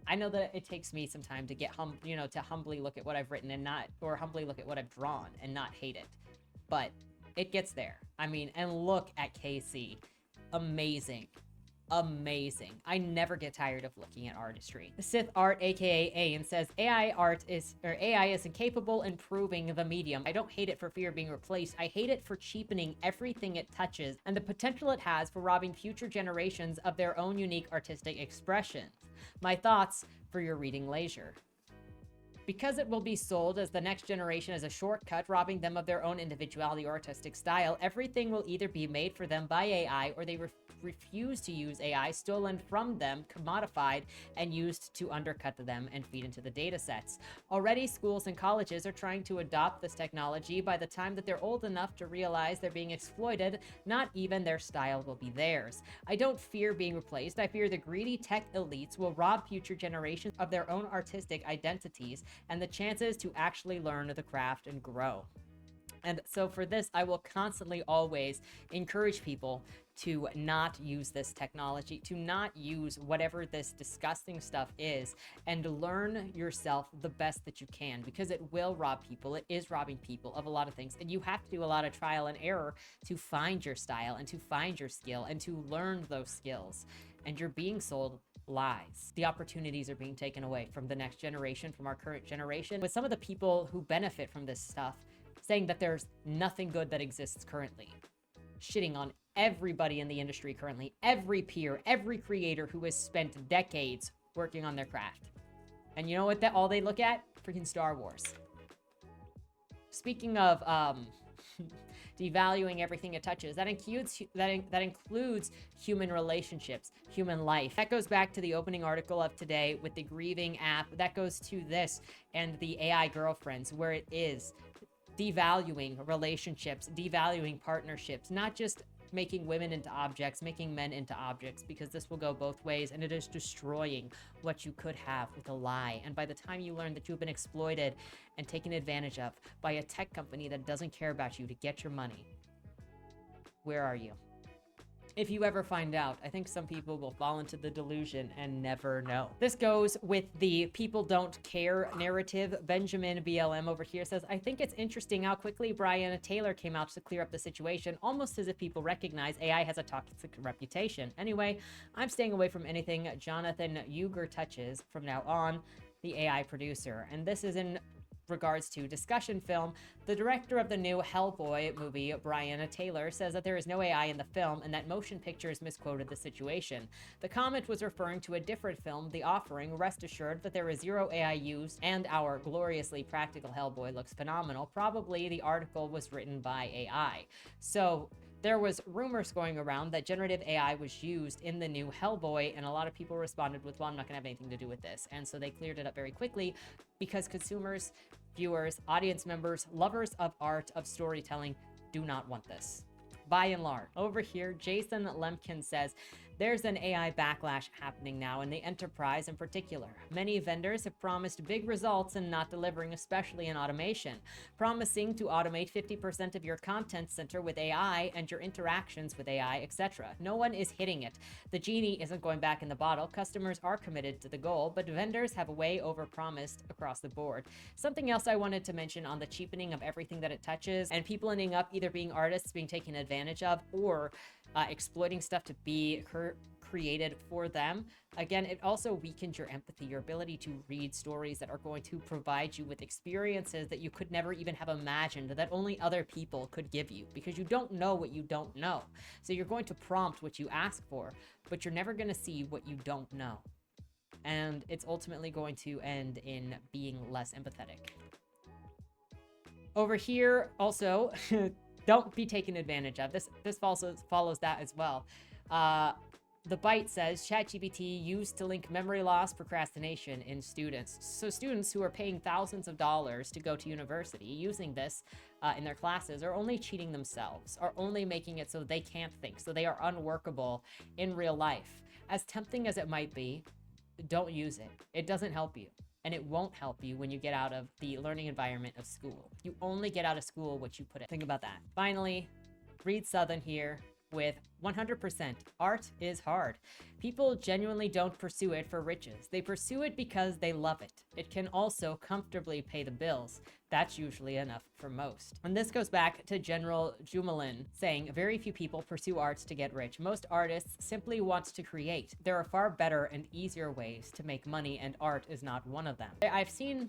I know that it takes me some time to get to humbly look at what I've written or humbly look at what I've drawn and not hate it. But it gets there. I mean, and look at Casey. Amazing. Amazing. I never get tired of looking at artistry. Sith Art, aka Ayn, says AI is incapable in improving the medium. I don't hate it for fear of being replaced. I hate it for cheapening everything it touches and the potential it has for robbing future generations of their own unique artistic expressions. My thoughts for your reading leisure. Because it will be sold as the next generation as a shortcut, robbing them of their own individuality or artistic style, everything will either be made for them by AI or they refuse to use AI, stolen from them, commodified, and used to undercut them and feed into the data sets. Already, schools and colleges are trying to adopt this technology. By the time that they're old enough to realize they're being exploited, not even their style will be theirs. I don't fear being replaced. I fear the greedy tech elites will rob future generations of their own artistic identities and the chances to actually learn the craft and grow. And so for this, I will constantly always encourage people to not use this technology, to not use whatever this disgusting stuff is, and learn yourself the best that you can, because it will rob people. It is robbing people of a lot of things, and you have to do a lot of trial and error to find your style and to find your skill and to learn those skills. And you're being sold lies. The opportunities are being taken away from the next generation, from our current generation, with some of the people who benefit from this stuff saying that there's nothing good that exists currently, shitting on everybody in the industry currently, every peer, every creator who has spent decades working on their craft. And you know what all they look at? Freaking Star Wars. Speaking of devaluing everything it touches, that includes human relationships, human life. That goes back to the opening article of today with the grieving app. That goes to this and the AI girlfriends, where it is devaluing relationships, devaluing partnerships, not just making women into objects, making men into objects, because this will go both ways, and it is destroying what you could have with a lie. And by the time you learn that you've been exploited and taken advantage of by a tech company that doesn't care about you to get your money, where are you? If you ever find out, I think some people will fall into the delusion and never know. This goes with the people don't care narrative. Benjamin BLM over here says, I think it's interesting how quickly Brianna Taylor came out to clear up the situation, almost as if people recognize AI has a toxic reputation. Anyway, I'm staying away from anything Jonathan Uger touches from now on, the AI producer. And this is in regards to discussion film. The director of the new Hellboy movie, Brianna Taylor, says that there is no AI in the film and that Motion Pictures misquoted the situation. The comment was referring to a different film, The Offering. Rest assured that there is zero AI used, and our gloriously practical Hellboy looks phenomenal. Probably the article was written by AI. So There was rumors going around that generative AI was used in the new Hellboy, and a lot of people responded with, well, I'm not gonna have anything to do with this. And so they cleared it up very quickly because consumers, viewers, audience members, lovers of art, of storytelling do not want this. By and large. Over here, Jason Lemkin says, there's an AI backlash happening now in the enterprise in particular. Many vendors have promised big results and not delivering, especially in automation. Promising to automate 50% of your content center with AI and your interactions with AI, etc. No one is hitting it. The genie isn't going back in the bottle. Customers are committed to the goal, but vendors have way overpromised across the board. Something else I wanted to mention on the cheapening of everything that it touches, and people ending up either being artists being taken advantage of or exploiting stuff to be created for them. Again, it also weakens your empathy, your ability to read stories that are going to provide you with experiences that you could never even have imagined, that only other people could give you, because you don't know what you don't know. So you're going to prompt what you ask for, but you're never going to see what you don't know. And it's ultimately going to end in being less empathetic. Over here, also, don't be taken advantage of. This follows that as well. The Byte says, ChatGPT used to link memory loss, procrastination in students. So students who are paying thousands of dollars to go to university using this in their classes are only cheating themselves, are only making it so they can't think, so they are unworkable in real life. As tempting as it might be, don't use it. It doesn't help you. And it won't help you when you get out of the learning environment of school. You only get out of school what you put in. Think about that. Finally, Reed Southern here with 100%. Art is hard. People genuinely don't pursue it for riches. They pursue it because they love it. It can also comfortably pay the bills. That's usually enough for most. And this goes back to General Jumelin saying, very few people pursue arts to get rich. Most artists simply want to create. There are far better and easier ways to make money, and art is not one of them. I've seen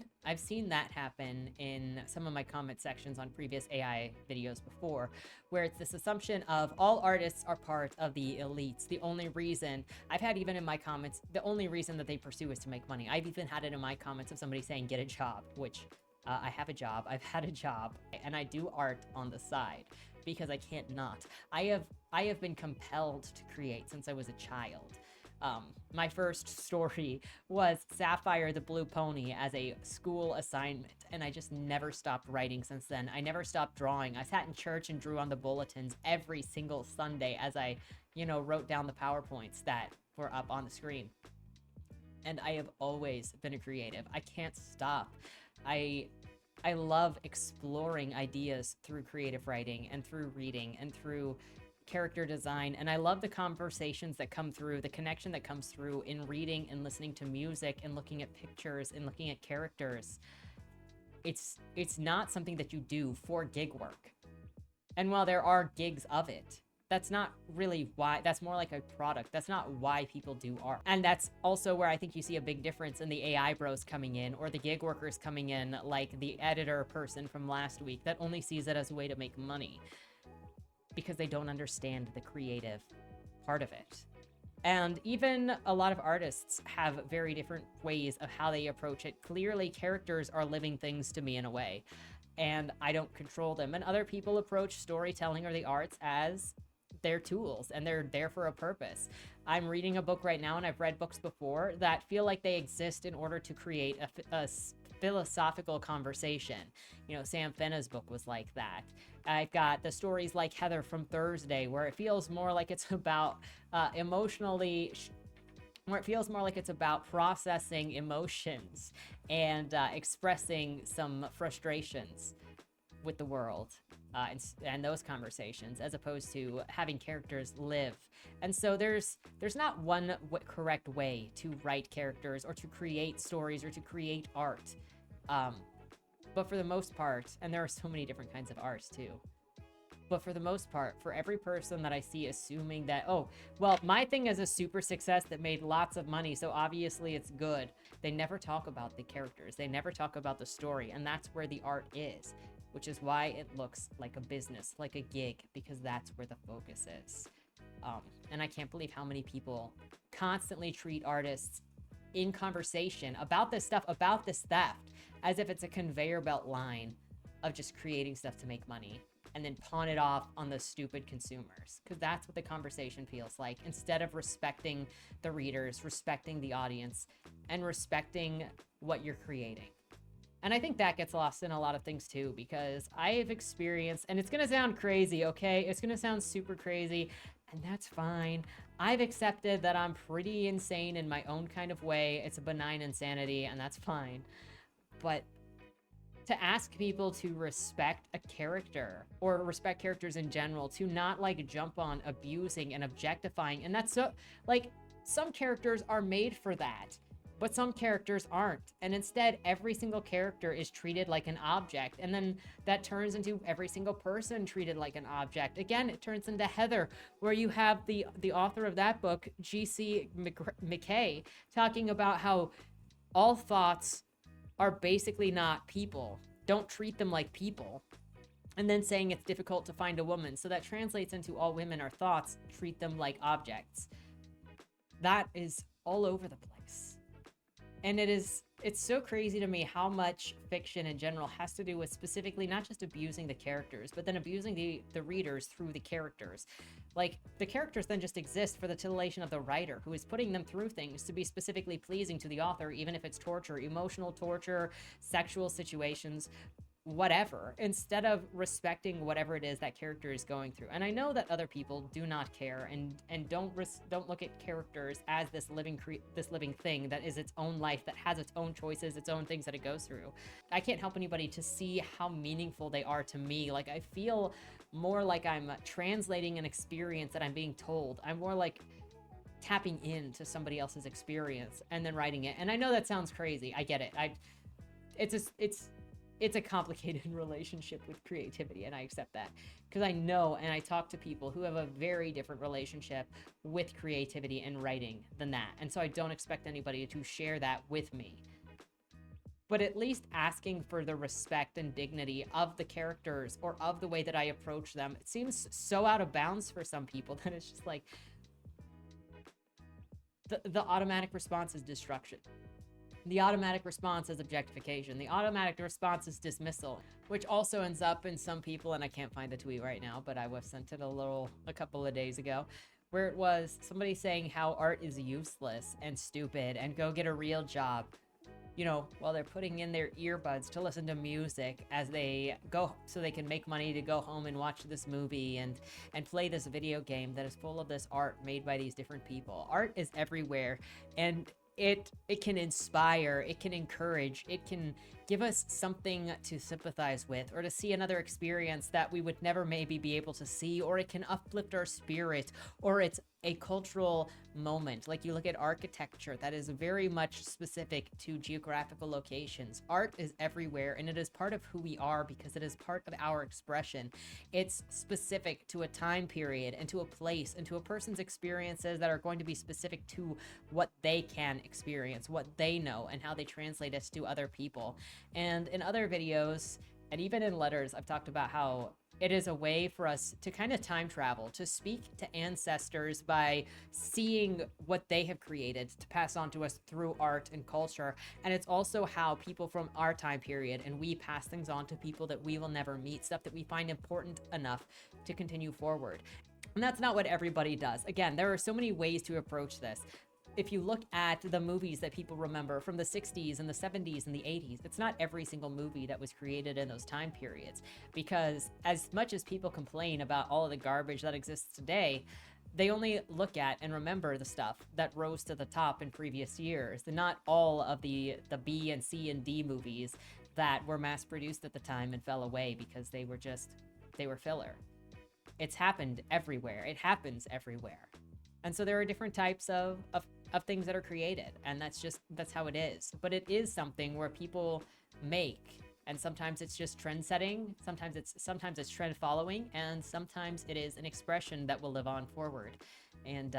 that happen in some of my comment sections on previous AI videos before, where it's this assumption of all artists are part of the elites. The only reason, I've had even in my comments, the only reason that they pursue is to make money. I've even had it in my comments of somebody saying, get a job, which I have a job, I've had a job, and I do art on the side because I can't not. I have been compelled to create since I was a child. My first story was Sapphire the Blue Pony as a school assignment, and I just never stopped writing since then. I never stopped drawing. I sat in church and drew on the bulletins every single Sunday as I, wrote down the PowerPoints that were up on the screen. And I have always been a creative. I can't stop. I love exploring ideas through creative writing and through reading and through character design, and I love the conversations that come through, the connection that comes through in reading and listening to music and looking at pictures and looking at characters. It's not something that you do for gig work. And while there are gigs of it, that's not really why. That's more like a product. That's not why people do art. And that's also where I think you see a big difference in the AI bros coming in or the gig workers coming in, like the editor person from last week that only sees it as a way to make money because they don't understand the creative part of it. And even a lot of artists have very different ways of how they approach it. Clearly, characters are living things to me in a way, and I don't control them. And other people approach storytelling or the arts as their tools, and they're there for a purpose. I'm reading a book right now, and I've read books before that feel like they exist in order to create a philosophical conversation. Sam Fenna's book was like that. I've got the stories like Heather from Thursday, where it feels more like it's about processing emotions and expressing some frustrations with the world. And those conversations, as opposed to having characters live. And so there's not one correct way to write characters or to create stories or to create art. But for the most part, and there are so many different kinds of arts too, but for the most part, for every person that I see assuming that, oh, well, my thing is a super success that made lots of money, so obviously it's good. They never talk about the characters. They never talk about the story, and that's where the art is, which is why it looks like a business, like a gig, because that's where the focus is. And I can't believe how many people constantly treat artists in conversation about this stuff, about this theft, as if it's a conveyor belt line of just creating stuff to make money. and then pawn it off on the stupid consumers, because that's what the conversation feels like, instead of respecting the readers, respecting the audience, and respecting what you're creating. And I think that gets lost in a lot of things too, because I have experienced, and it's going to sound crazy, okay? It's going to sound super crazy, and that's fine. I've accepted that I'm pretty insane in my own kind of way. It's a benign insanity, and that's fine. But to ask people to respect a character, or respect characters in general, to not like jump on abusing and objectifying, and that's so, like, some characters are made for that, but some characters aren't. And instead, every single character is treated like an object, and then that turns into every single person treated like an object. Again, it turns into Heather, where you have the author of that book, G.C. McKay, talking about how all thoughts are basically not people. Don't treat them like people. And then saying it's difficult to find a woman. So that translates into all women are thoughts, treat them like objects. That is all over the place. And it's so crazy to me how much fiction in general has to do with specifically not just abusing the characters, but then abusing the readers through the characters. Like, the characters then just exist for the titillation of the writer, who is putting them through things to be specifically pleasing to the author, even if it's torture, emotional torture, sexual situations, whatever, instead of respecting whatever it is that character is going through. And I know that other people do not care and don't look at characters as this living thing that is its own life, that has its own choices, its own things that it goes through. I can't help anybody to see how meaningful they are to me. Like, I feel more like I'm translating an experience that I'm being told. I'm more like tapping into somebody else's experience and then writing it. And I know that sounds crazy. I get it. It's a complicated relationship with creativity, and I accept that, because I know and I talk to people who have a very different relationship with creativity and writing than that. And so I don't expect anybody to share that with me. But at least asking for the respect and dignity of the characters or of the way that I approach them, it seems so out of bounds for some people that it's just like the automatic response is destruction. The automatic response is objectification. The automatic response is dismissal, which also ends up in some people, and I can't find the tweet right now, but I was sent it a couple of days ago, where it was somebody saying how art is useless and stupid and go get a real job, you know, while they're putting in their earbuds to listen to music as they go, so they can make money to go home and watch this movie and play this video game that is full of this art made by these different people. Art is everywhere, and it can inspire, it can encourage, it can give us something to sympathize with, or to see another experience that we would never maybe be able to see, or it can uplift our spirit, or it's a cultural moment. Like, you look at architecture that is very much specific to geographical locations. Art is everywhere, and it is part of who we are because it is part of our expression. It's specific to a time period and to a place and to a person's experiences that are going to be specific to what they can experience, what they know, and how they translate it to other people. And in other videos, and even in letters, I've talked about how it is a way for us to kind of time travel, to speak to ancestors by seeing what they have created to pass on to us through art and culture. And it's also how people from our time period and we pass things on to people that we will never meet, stuff that we find important enough to continue forward. And that's not what everybody does. Again, there are so many ways to approach this. If you look at the movies that people remember from the 60s and the 70s and the 80s, it's not every single movie that was created in those time periods. Because as much as people complain about all of the garbage that exists today, they only look at and remember the stuff that rose to the top in previous years, and not all of the B and C and D movies that were mass produced at the time and fell away because they were filler. It's happened everywhere. It happens everywhere. And so there are different types of things that are created, and that's how it is. But it is something where people make, and sometimes it's just trend setting, sometimes it's trend following, and sometimes it is an expression that will live on forward. And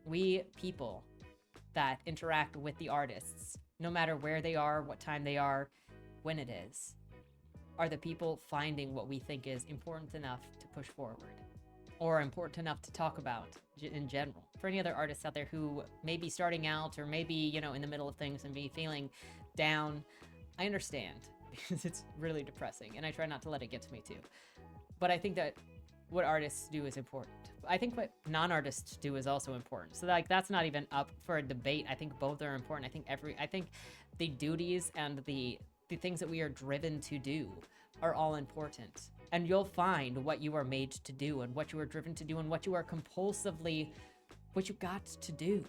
we people that interact with the artists, no matter where they are, what time they are, when it is, are the people finding what we think is important enough to push forward, or important enough to talk about in general. For any other artists out there who may be starting out, or maybe, in the middle of things and be feeling down, I understand. because it's really depressing, and I try not to let it get to me too. But I think that what artists do is important. I think what non-artists do is also important. So like that's not even up for a debate. I think both are important. I think the duties and the things that we are driven to do are all important. And you'll find what you are made to do and what you are driven to do and what you are compulsively, what you got to do.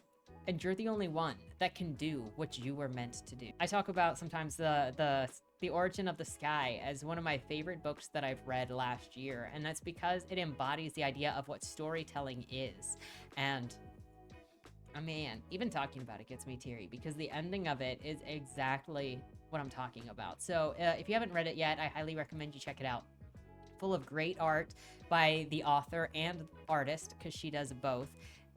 And you're the only one that can do what you were meant to do. I talk about sometimes the Origin of the Sky as one of my favorite books that I've read last year, and that's because it embodies the idea of what storytelling is. And oh man, even talking about it gets me teary because the ending of it is exactly what I'm talking about. So if you haven't read it yet, I highly recommend you check it out. Full of great art by the author and artist, because she does both.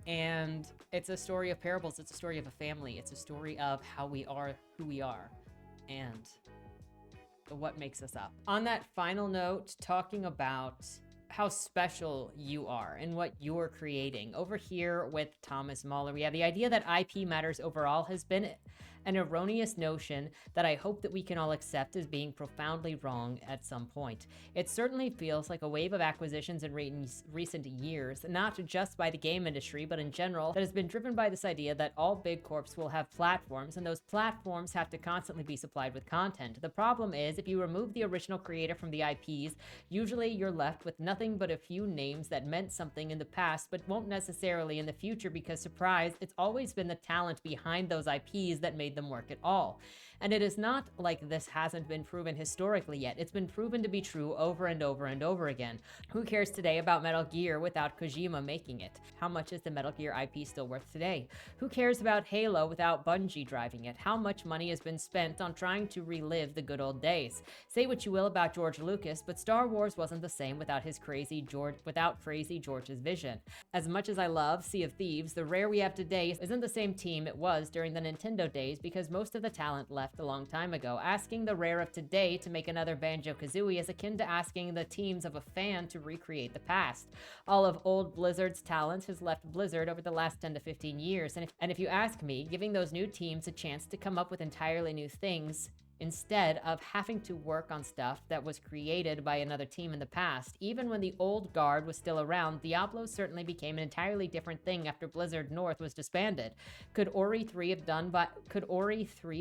And it's a story of parables. It's a story of a family. It's a story of how we are who we are and what makes us up. On that final note, talking about how special you are and what you're creating. Over here with Thomas Mahler, we have the idea that IP matters overall has been an erroneous notion that I hope that we can all accept as being profoundly wrong at some point. It certainly feels like a wave of acquisitions in recent years, not just by the game industry, but in general, that has been driven by this idea that all big corps will have platforms, and those platforms have to constantly be supplied with content. The problem is, if you remove the original creator from the IPs, usually you're left with nothing but a few names that meant something in the past, but won't necessarily in the future because, surprise, it's always been the talent behind those IPs that made them work at all. And it is not like this hasn't been proven historically yet. It's been proven to be true over and over and over again. Who cares today about Metal Gear without Kojima making it? How much is the Metal Gear IP still worth today? Who cares about Halo without Bungie driving it? How much money has been spent on trying to relive the good old days? Say what you will about George Lucas, but Star Wars wasn't the same without Crazy George's vision. As much as I love Sea of Thieves, the Rare we have today isn't the same team it was during the Nintendo days because most of the talent left a long time ago. Asking the Rare of today to make another Banjo-Kazooie is akin to asking the teams of a fan to recreate the past. All of old Blizzard's talent has left Blizzard over the last 10 to 15 years, and if you ask me, giving those new teams a chance to come up with entirely new things instead of having to work on stuff that was created by another team in the past. Even when the old guard was still around, Diablo certainly became an entirely different thing after Blizzard North was disbanded. Could Ori 3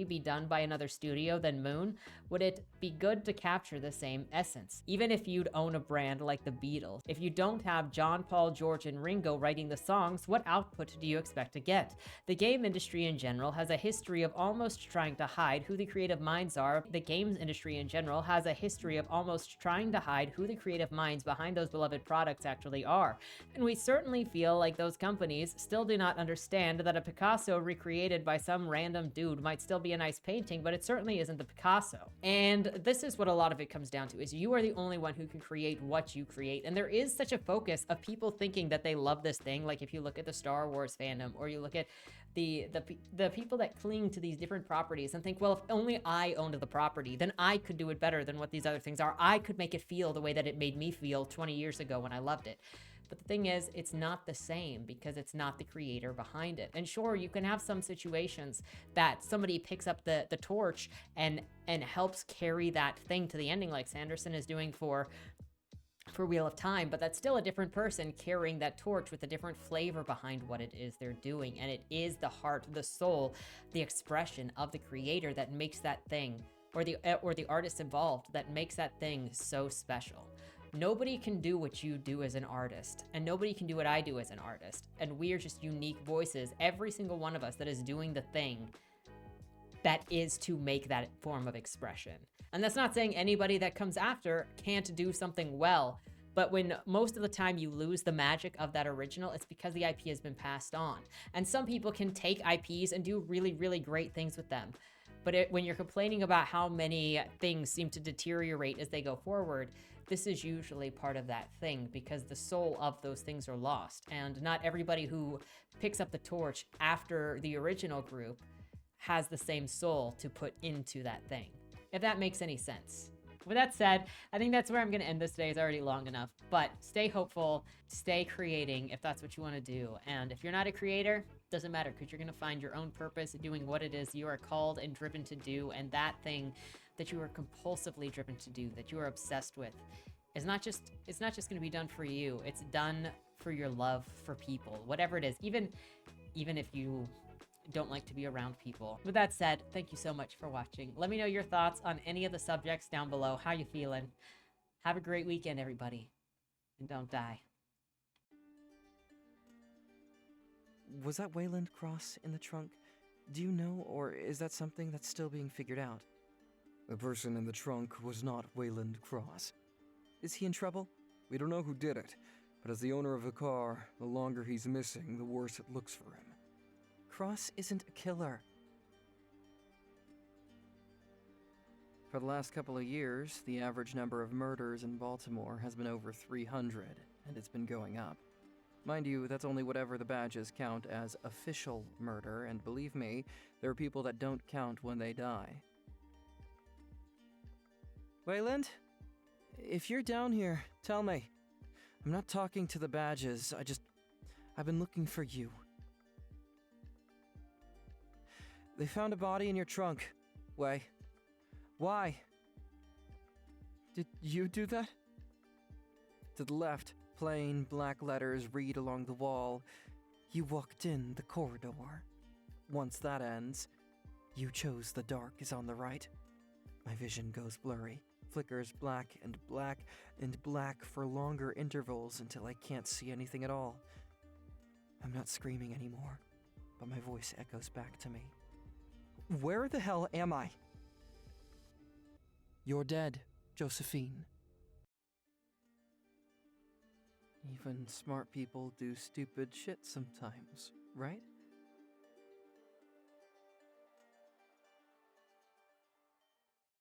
be done by another studio than Moon? Would it be good to capture the same essence? Even if you'd own a brand like the Beatles, if you don't have John, Paul, George, and Ringo writing the songs, what output do you expect to get? The game industry in general has a history of almost trying to hide who the creative minds are. The games industry in general has a history of almost trying to hide who the creative minds behind those beloved products actually are. And we certainly feel like those companies still do not understand that a Picasso recreated by some random dude might still be a nice painting, but it certainly isn't the Picasso. And this is what a lot of it comes down to, is you are the only one who can create what you create. And there is such a focus of people thinking that they love this thing. Like if you look at the Star Wars fandom, or you look at the people that cling to these different properties and think, well, if only I owned the property, then I could do it better than what these other things are. I could make it feel the way that it made me feel 20 years ago when I loved it. But the thing is, it's not the same because it's not the creator behind it. And sure, you can have some situations that somebody picks up the torch and helps carry that thing to the ending, like Sanderson is doing for Wheel of Time, but that's still a different person carrying that torch with a different flavor behind what it is they're doing. And it is the heart, the soul, the expression of the creator that makes that thing, or the artist involved, that makes that thing so special. Nobody can do what you do as an artist, and nobody can do what I do as an artist. And we are just unique voices, every single one of us, that is doing the thing that is to make that form of expression. And that's not saying anybody that comes after can't do something well, but when most of the time you lose the magic of that original, it's because the IP has been passed on. And some people can take IPs and do really, really great things with them. But when you're complaining about how many things seem to deteriorate as they go forward, this is usually part of that thing, because the soul of those things are lost. And not everybody who picks up the torch after the original group has the same soul to put into that thing, if that makes any sense. With that said, I think that's where I'm going to end this today. It's already long enough. But stay hopeful, stay creating if that's what you want to do. And if you're not a creator, doesn't matter, because you're going to find your own purpose doing what it is you are called and driven to do. And that thing that you are compulsively driven to do, that you are obsessed with, is not just going to be done for you. It's done for your love for people, whatever it is, even if you don't like to be around people. With that said, thank you so much for watching. Let me know your thoughts on any of the subjects down below. How you feeling? Have a great weekend, everybody. And don't die. Was that Wayland Cross in the trunk? Do you know, or is that something that's still being figured out? The person in the trunk was not Wayland Cross. Is he in trouble? We don't know who did it, but as the owner of the car, the longer he's missing, the worse it looks for him. Cross isn't a killer. For the last couple of years, the average number of murders in Baltimore has been over 300, and it's been going up. Mind you, that's only whatever the badges count as official murder, and believe me, there are people that don't count when they die. Wayland? If you're down here, tell me. I'm not talking to the badges, I've been looking for you. They found a body in your trunk. Way. Why? Did you do that? To the left, plain black letters read along the wall. You walked in the corridor. Once that ends, you chose the dark is on the right. My vision goes blurry, flickers black and black for longer intervals until I can't see anything at all. I'm not screaming anymore, but my voice echoes back to me. Where the hell am I? You're dead, Josephine. Even smart people do stupid shit sometimes, right?